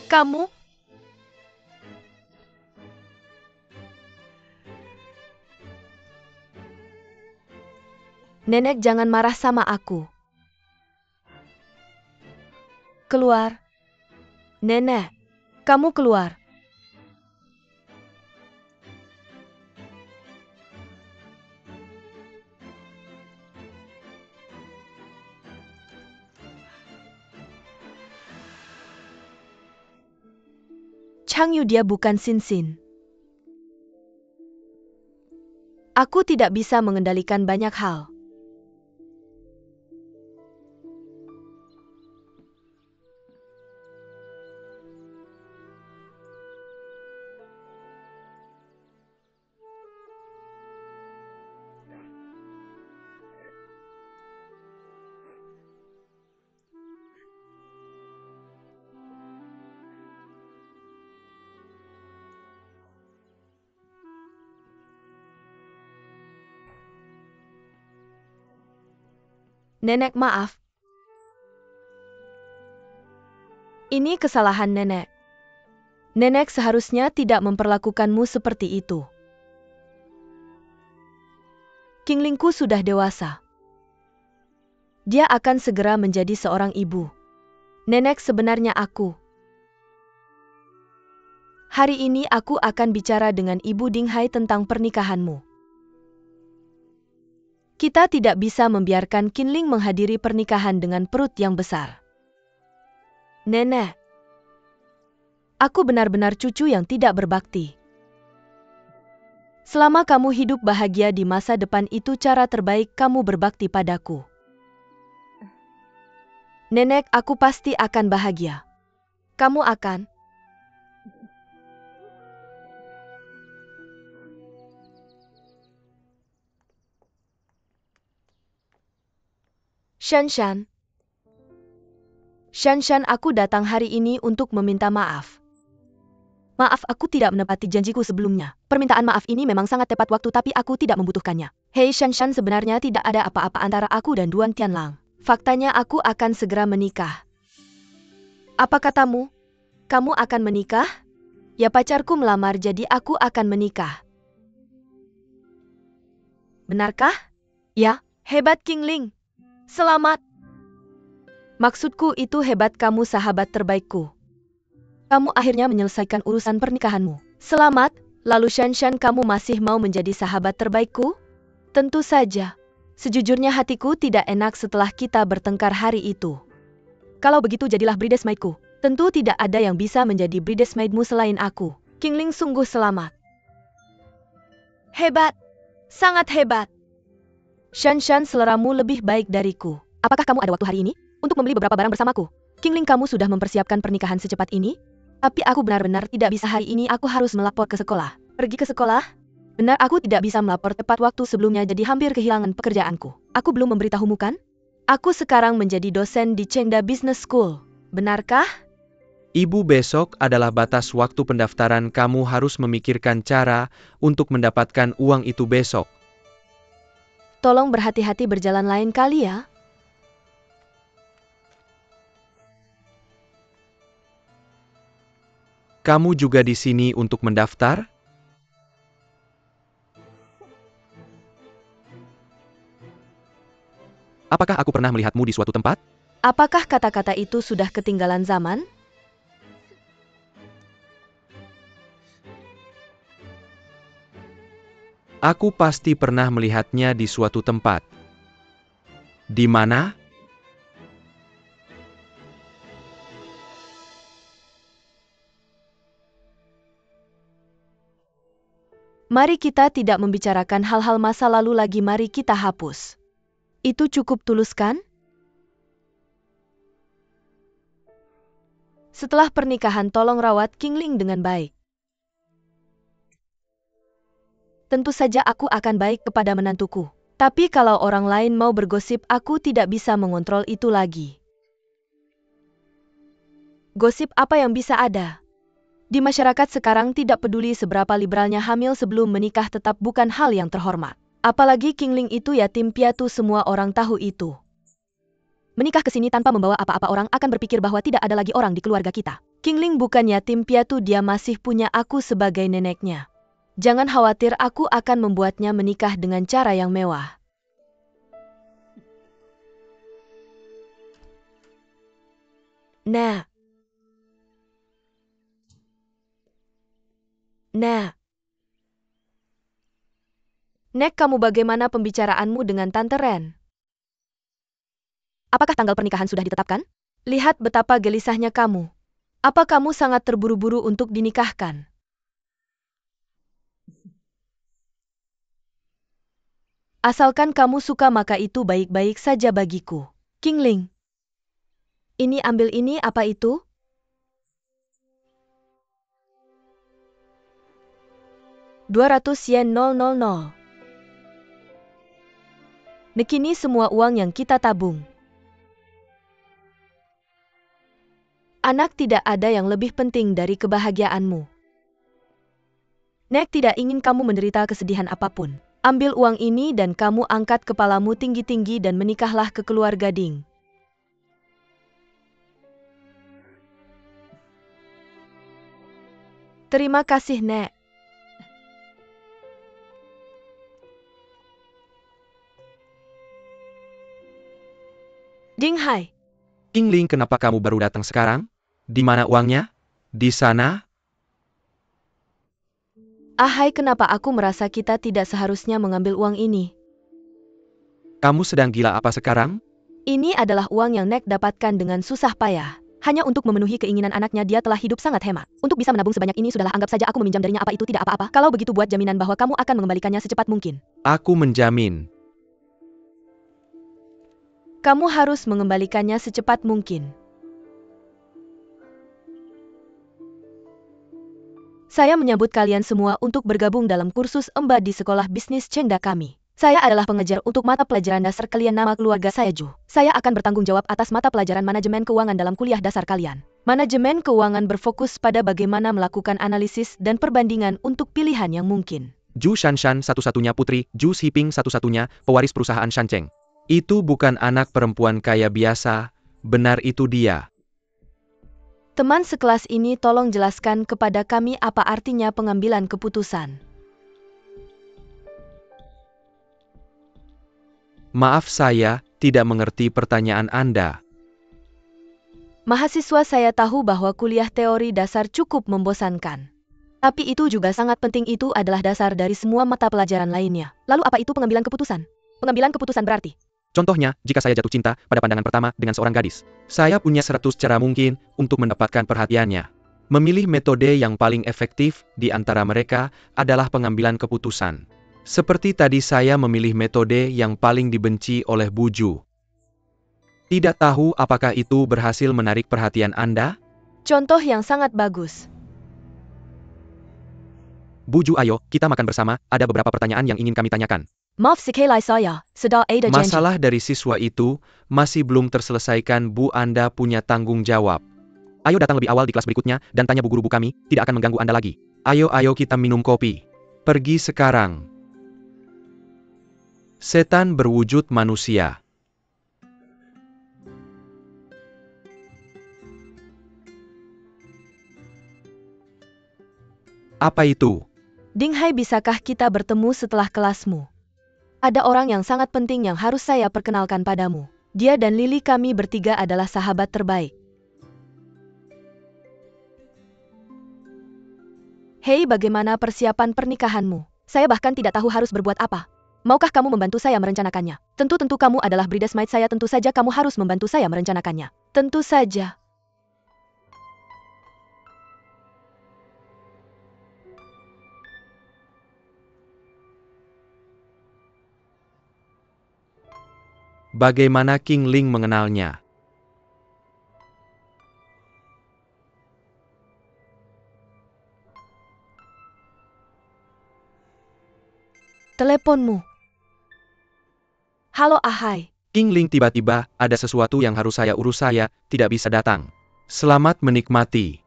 Kamu? Nenek, jangan marah sama aku. Keluar. Nenek, kamu keluar. Changyu, dia bukan Xin. Aku tidak bisa mengendalikan banyak hal. Nenek, maaf. Ini kesalahan nenek. Nenek seharusnya tidak memperlakukanmu seperti itu. Qinglingku sudah dewasa. Dia akan segera menjadi seorang ibu. Nenek, sebenarnya aku. Hari ini aku akan bicara dengan Ibu Dinghai tentang pernikahanmu. Kita tidak bisa membiarkan Qinling menghadiri pernikahan dengan perut yang besar. Nenek, aku benar-benar cucu yang tidak berbakti. Selama kamu hidup bahagia di masa depan, itu cara terbaik kamu berbakti padaku. Nenek, aku pasti akan bahagia. Kamu akan. Shanshan. Shanshan, aku datang hari ini untuk meminta maaf. Maaf, aku tidak menepati janjiku sebelumnya. Permintaan maaf ini memang sangat tepat waktu, tapi aku tidak membutuhkannya. Hei Shanshan, sebenarnya tidak ada apa-apa antara aku dan Duan Tianlang. Faktanya aku akan segera menikah. Apa katamu? Kamu akan menikah? Ya, pacarku melamar, jadi aku akan menikah. Benarkah? Ya, hebat Qingling. Selamat. Maksudku itu hebat, kamu sahabat terbaikku. Kamu akhirnya menyelesaikan urusan pernikahanmu. Selamat. Lalu Shanshan, kamu masih mau menjadi sahabat terbaikku? Tentu saja. Sejujurnya hatiku tidak enak setelah kita bertengkar hari itu. Kalau begitu jadilah bridesmaidku. Tentu tidak ada yang bisa menjadi bridesmaidmu selain aku. Qingling, sungguh selamat. Hebat. Sangat hebat. Shanshan, seleramu lebih baik dariku. Apakah kamu ada waktu hari ini untuk membeli beberapa barang bersamaku? Qingling, kamu sudah mempersiapkan pernikahan secepat ini? Tapi aku benar-benar tidak bisa hari ini, aku harus melapor ke sekolah. Pergi ke sekolah? Benar, aku tidak bisa melapor tepat waktu sebelumnya, jadi hampir kehilangan pekerjaanku. Aku belum memberitahumu kan? Aku sekarang menjadi dosen di Chengda Business School. Benarkah? Ibu, besok adalah batas waktu pendaftaran. Kamu harus memikirkan cara untuk mendapatkan uang itu besok. Tolong berhati-hati berjalan lain kali ya. Kamu juga di sini untuk mendaftar? Apakah aku pernah melihatmu di suatu tempat? Apakah kata-kata itu sudah ketinggalan zaman? Aku pasti pernah melihatnya di suatu tempat. Di mana? Mari kita tidak membicarakan hal-hal masa lalu lagi, mari kita hapus. Itu cukup tulus kan? Setelah pernikahan tolong rawat King Ling dengan baik. Tentu saja aku akan baik kepada menantuku. Tapi kalau orang lain mau bergosip aku tidak bisa mengontrol itu lagi. Gosip apa yang bisa ada? Di masyarakat sekarang tidak peduli seberapa liberalnya hamil sebelum menikah tetap bukan hal yang terhormat. Apalagi King Ling itu yatim piatu semua orang tahu itu. Menikah ke sini tanpa membawa apa-apa orang akan berpikir bahwa tidak ada lagi orang di keluarga kita. King Ling bukan yatim piatu dia masih punya aku sebagai neneknya. Jangan khawatir aku akan membuatnya menikah dengan cara yang mewah. Nah. Nek, kamu bagaimana pembicaraanmu dengan Tante Ren? Apakah tanggal pernikahan sudah ditetapkan? Lihat betapa gelisahnya kamu. Apa kamu sangat terburu-buru untuk dinikahkan? Asalkan kamu suka maka itu baik-baik saja bagiku. King Ling. Ini ambil ini apa itu? yen 000. Nekini semua uang yang kita tabung. Anak, tidak ada yang lebih penting dari kebahagiaanmu. Nek tidak ingin kamu menderita kesedihan apapun. Ambil uang ini dan kamu angkat kepalamu tinggi-tinggi dan menikahlah ke keluarga Ding. Terima kasih, Nek. Ding Hai. King Ling, kenapa kamu baru datang sekarang? Di mana uangnya? Di sana? Ahai, kenapa aku merasa kita tidak seharusnya mengambil uang ini? Kamu sedang gila apa sekarang? Ini adalah uang yang Nek dapatkan dengan susah payah. Hanya untuk memenuhi keinginan anaknya dia telah hidup sangat hemat. Untuk bisa menabung sebanyak ini sudahlah, anggap saja aku meminjam darinya, apa itu tidak apa-apa. Kalau begitu buat jaminan bahwa kamu akan mengembalikannya secepat mungkin. Aku menjamin. Kamu harus mengembalikannya secepat mungkin. Saya menyambut kalian semua untuk bergabung dalam kursus Emba di Sekolah Bisnis Chengda kami. Saya adalah pengajar untuk mata pelajaran dasar kalian. Nama keluarga saya Ju. Saya akan bertanggung jawab atas mata pelajaran manajemen keuangan dalam kuliah dasar kalian. Manajemen keuangan berfokus pada bagaimana melakukan analisis dan perbandingan untuk pilihan yang mungkin. Ju Shanshan satu-satunya putri, Ju Xiping satu-satunya pewaris perusahaan Shancheng. Itu bukan anak perempuan kaya biasa, benar itu dia. Teman sekelas ini tolong jelaskan kepada kami apa artinya pengambilan keputusan. Maaf, saya tidak mengerti pertanyaan Anda. Mahasiswa, saya tahu bahwa kuliah teori dasar cukup membosankan. Tapi itu juga sangat penting, itu adalah dasar dari semua mata pelajaran lainnya. Lalu apa itu pengambilan keputusan? Pengambilan keputusan berarti Contohnya, jika saya jatuh cinta pada pandangan pertama dengan seorang gadis, saya punya 100 cara mungkin untuk mendapatkan perhatiannya. Memilih metode yang paling efektif di antara mereka adalah pengambilan keputusan. Seperti tadi saya memilih metode yang paling dibenci oleh Buju. Tidak tahu apakah itu berhasil menarik perhatian Anda? contoh yang sangat bagus. Buju, ayo, kita makan bersama, ada beberapa pertanyaan yang ingin kami tanyakan. Maaf sekali saya, sudah ada janji. Masalah dari siswa itu masih belum terselesaikan, Bu. Anda punya tanggung jawab. Ayo datang lebih awal di kelas berikutnya dan tanya Bu Guru. Bu kami tidak akan mengganggu Anda lagi. Ayo kita minum kopi. Pergi sekarang. Setan berwujud manusia. Apa itu? Ding Hai, bisakah kita bertemu setelah kelasmu? Ada orang yang sangat penting yang harus saya perkenalkan padamu. Dia dan Lily, kami bertiga adalah sahabat terbaik. Hei, bagaimana persiapan pernikahanmu? Saya bahkan tidak tahu harus berbuat apa. Maukah kamu membantu saya merencanakannya? Tentu kamu adalah bridesmaid saya, tentu saja kamu harus membantu saya merencanakannya. Tentu saja. Bagaimana King Ling mengenalnya? Teleponmu. Halo Ahai. King Ling, tiba-tiba, ada sesuatu yang harus saya urus, saya tidak bisa datang. Selamat menikmati.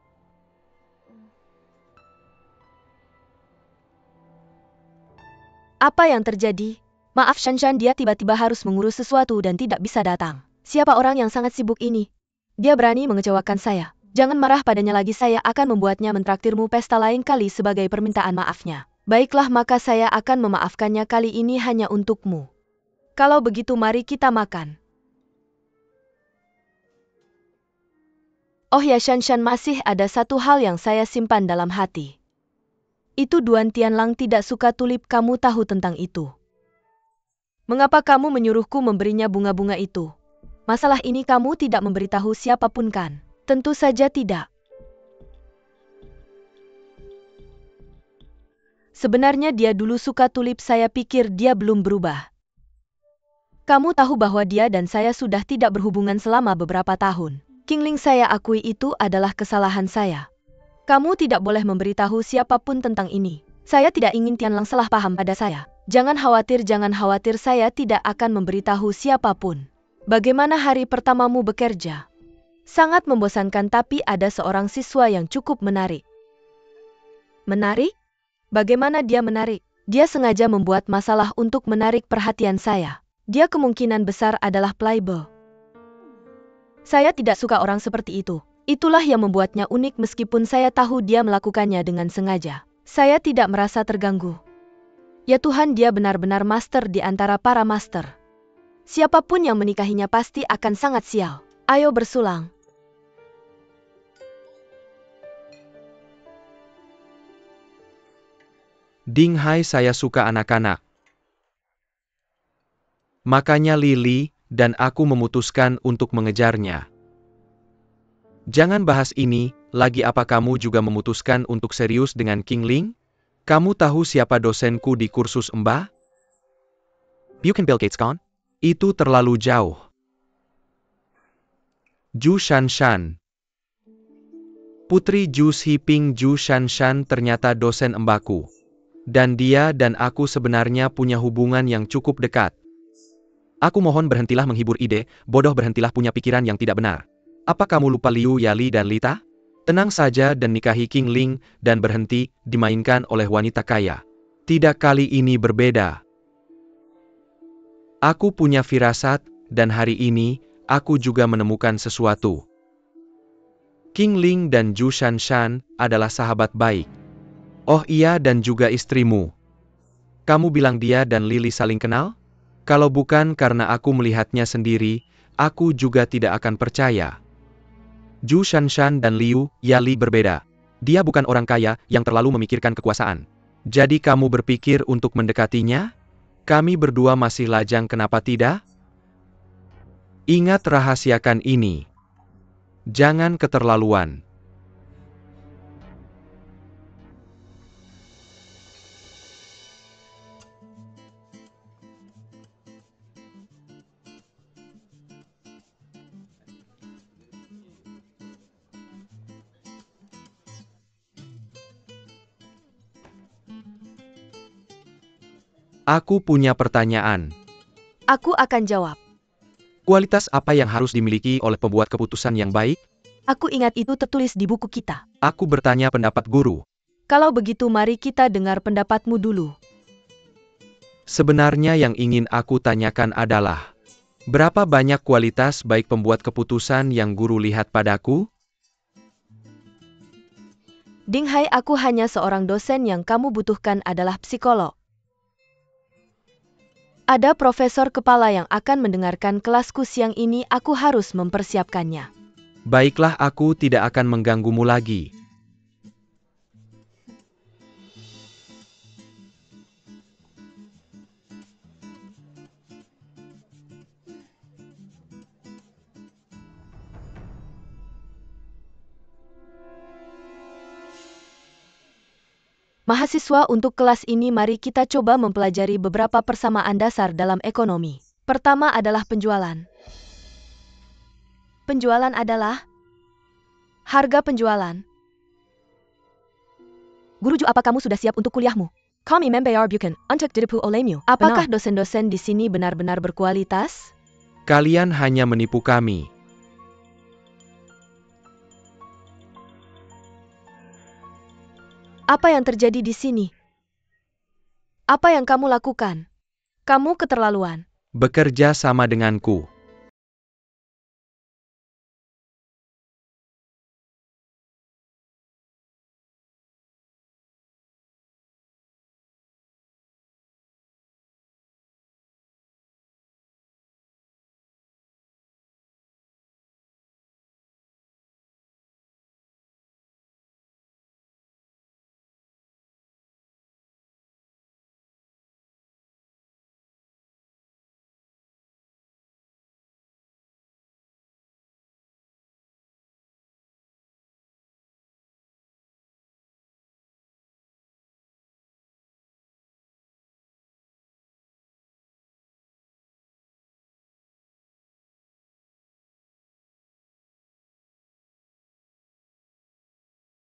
Apa yang terjadi? Maaf Shanshan, dia tiba-tiba harus mengurus sesuatu dan tidak bisa datang. Siapa orang yang sangat sibuk ini? Dia berani mengecewakan saya. Jangan marah padanya lagi, saya akan membuatnya mentraktirmu pesta lain kali sebagai permintaan maafnya. Baiklah, maka saya akan memaafkannya kali ini hanya untukmu. Kalau begitu mari kita makan. Oh ya Shanshan, masih ada satu hal yang saya simpan dalam hati. Itu Duan Tianlang tidak suka tulip, kamu tahu tentang itu? Mengapa kamu menyuruhku memberinya bunga-bunga itu? Masalah ini kamu tidak memberitahu siapapun kan? Tentu saja tidak. Sebenarnya dia dulu suka tulip, saya pikir dia belum berubah. Kamu tahu bahwa dia dan saya sudah tidak berhubungan selama beberapa tahun. King Ling, saya akui itu adalah kesalahan saya. Kamu tidak boleh memberitahu siapapun tentang ini. Saya tidak ingin Tianlang salah paham pada saya. Jangan khawatir, saya tidak akan memberitahu siapapun. Bagaimana hari pertamamu bekerja? Sangat membosankan, tapi ada seorang siswa yang cukup menarik. Menarik? Bagaimana dia menarik? Dia sengaja membuat masalah untuk menarik perhatian saya. Dia kemungkinan besar adalah playboy. Saya tidak suka orang seperti itu. Itulah yang membuatnya unik, meskipun saya tahu dia melakukannya dengan sengaja. Saya tidak merasa terganggu. Ya Tuhan, dia benar-benar master di antara para master. Siapapun yang menikahinya pasti akan sangat sial. Ayo bersulang. Ding Hai, saya suka anak-anak. Makanya Lily dan aku memutuskan untuk mengejarnya. Jangan bahas ini lagi. Apa kamu juga memutuskan untuk serius dengan King Ling? Kamu tahu siapa dosenku di kursus Mbah? Bukan Bill Gates kan? Itu terlalu jauh. Ju Shanshan. Putri Ju Shiping. Ju Shanshan ternyata dosen Mbahku. Dan dia dan aku sebenarnya punya hubungan yang cukup dekat. Aku mohon berhentilah menghibur ide bodoh, berhentilah punya pikiran yang tidak benar. Apa kamu lupa Liu Yali dan Lita? Tenang saja dan nikahi King Ling dan berhenti dimainkan oleh wanita kaya. Tidak, kali ini berbeda. Aku punya firasat dan hari ini aku juga menemukan sesuatu. King Ling dan Ju Shanshan adalah sahabat baik. Oh iya, dan juga istrimu. Kamu bilang dia dan Lily saling kenal? Kalau bukan karena aku melihatnya sendiri, aku juga tidak akan percaya. Ju Shanshan dan Liu Yali berbeda. Dia bukan orang kaya yang terlalu memikirkan kekuasaan. Jadi kamu berpikir untuk mendekatinya? Kami berdua masih lajang, kenapa tidak? Ingat, rahasiakan ini. Jangan keterlaluan. Aku punya pertanyaan. Aku akan jawab. Kualitas apa yang harus dimiliki oleh pembuat keputusan yang baik? Aku ingat itu tertulis di buku kita. Aku bertanya pendapat guru. Kalau begitu mari kita dengar pendapatmu dulu. Sebenarnya yang ingin aku tanyakan adalah, berapa banyak kualitas baik pembuat keputusan yang guru lihat padaku? Ding Hai, aku hanya seorang dosen, yang kamu butuhkan adalah psikolog. Ada profesor kepala yang akan mendengarkan kelasku siang ini, aku harus mempersiapkannya. Baiklah, aku tidak akan mengganggumu lagi. Mahasiswa, untuk kelas ini mari kita coba mempelajari beberapa persamaan dasar dalam ekonomi. Pertama adalah penjualan. Penjualan adalah harga penjualan. Guru Ju, apa kamu sudah siap untuk kuliahmu? Kami membayar bukan untuk ditipu olehmu. Apakah dosen-dosen di sini benar-benar berkualitas? Kalian hanya menipu kami. Apa yang terjadi di sini? Apa yang kamu lakukan? Kamu keterlaluan. Bekerja sama denganku.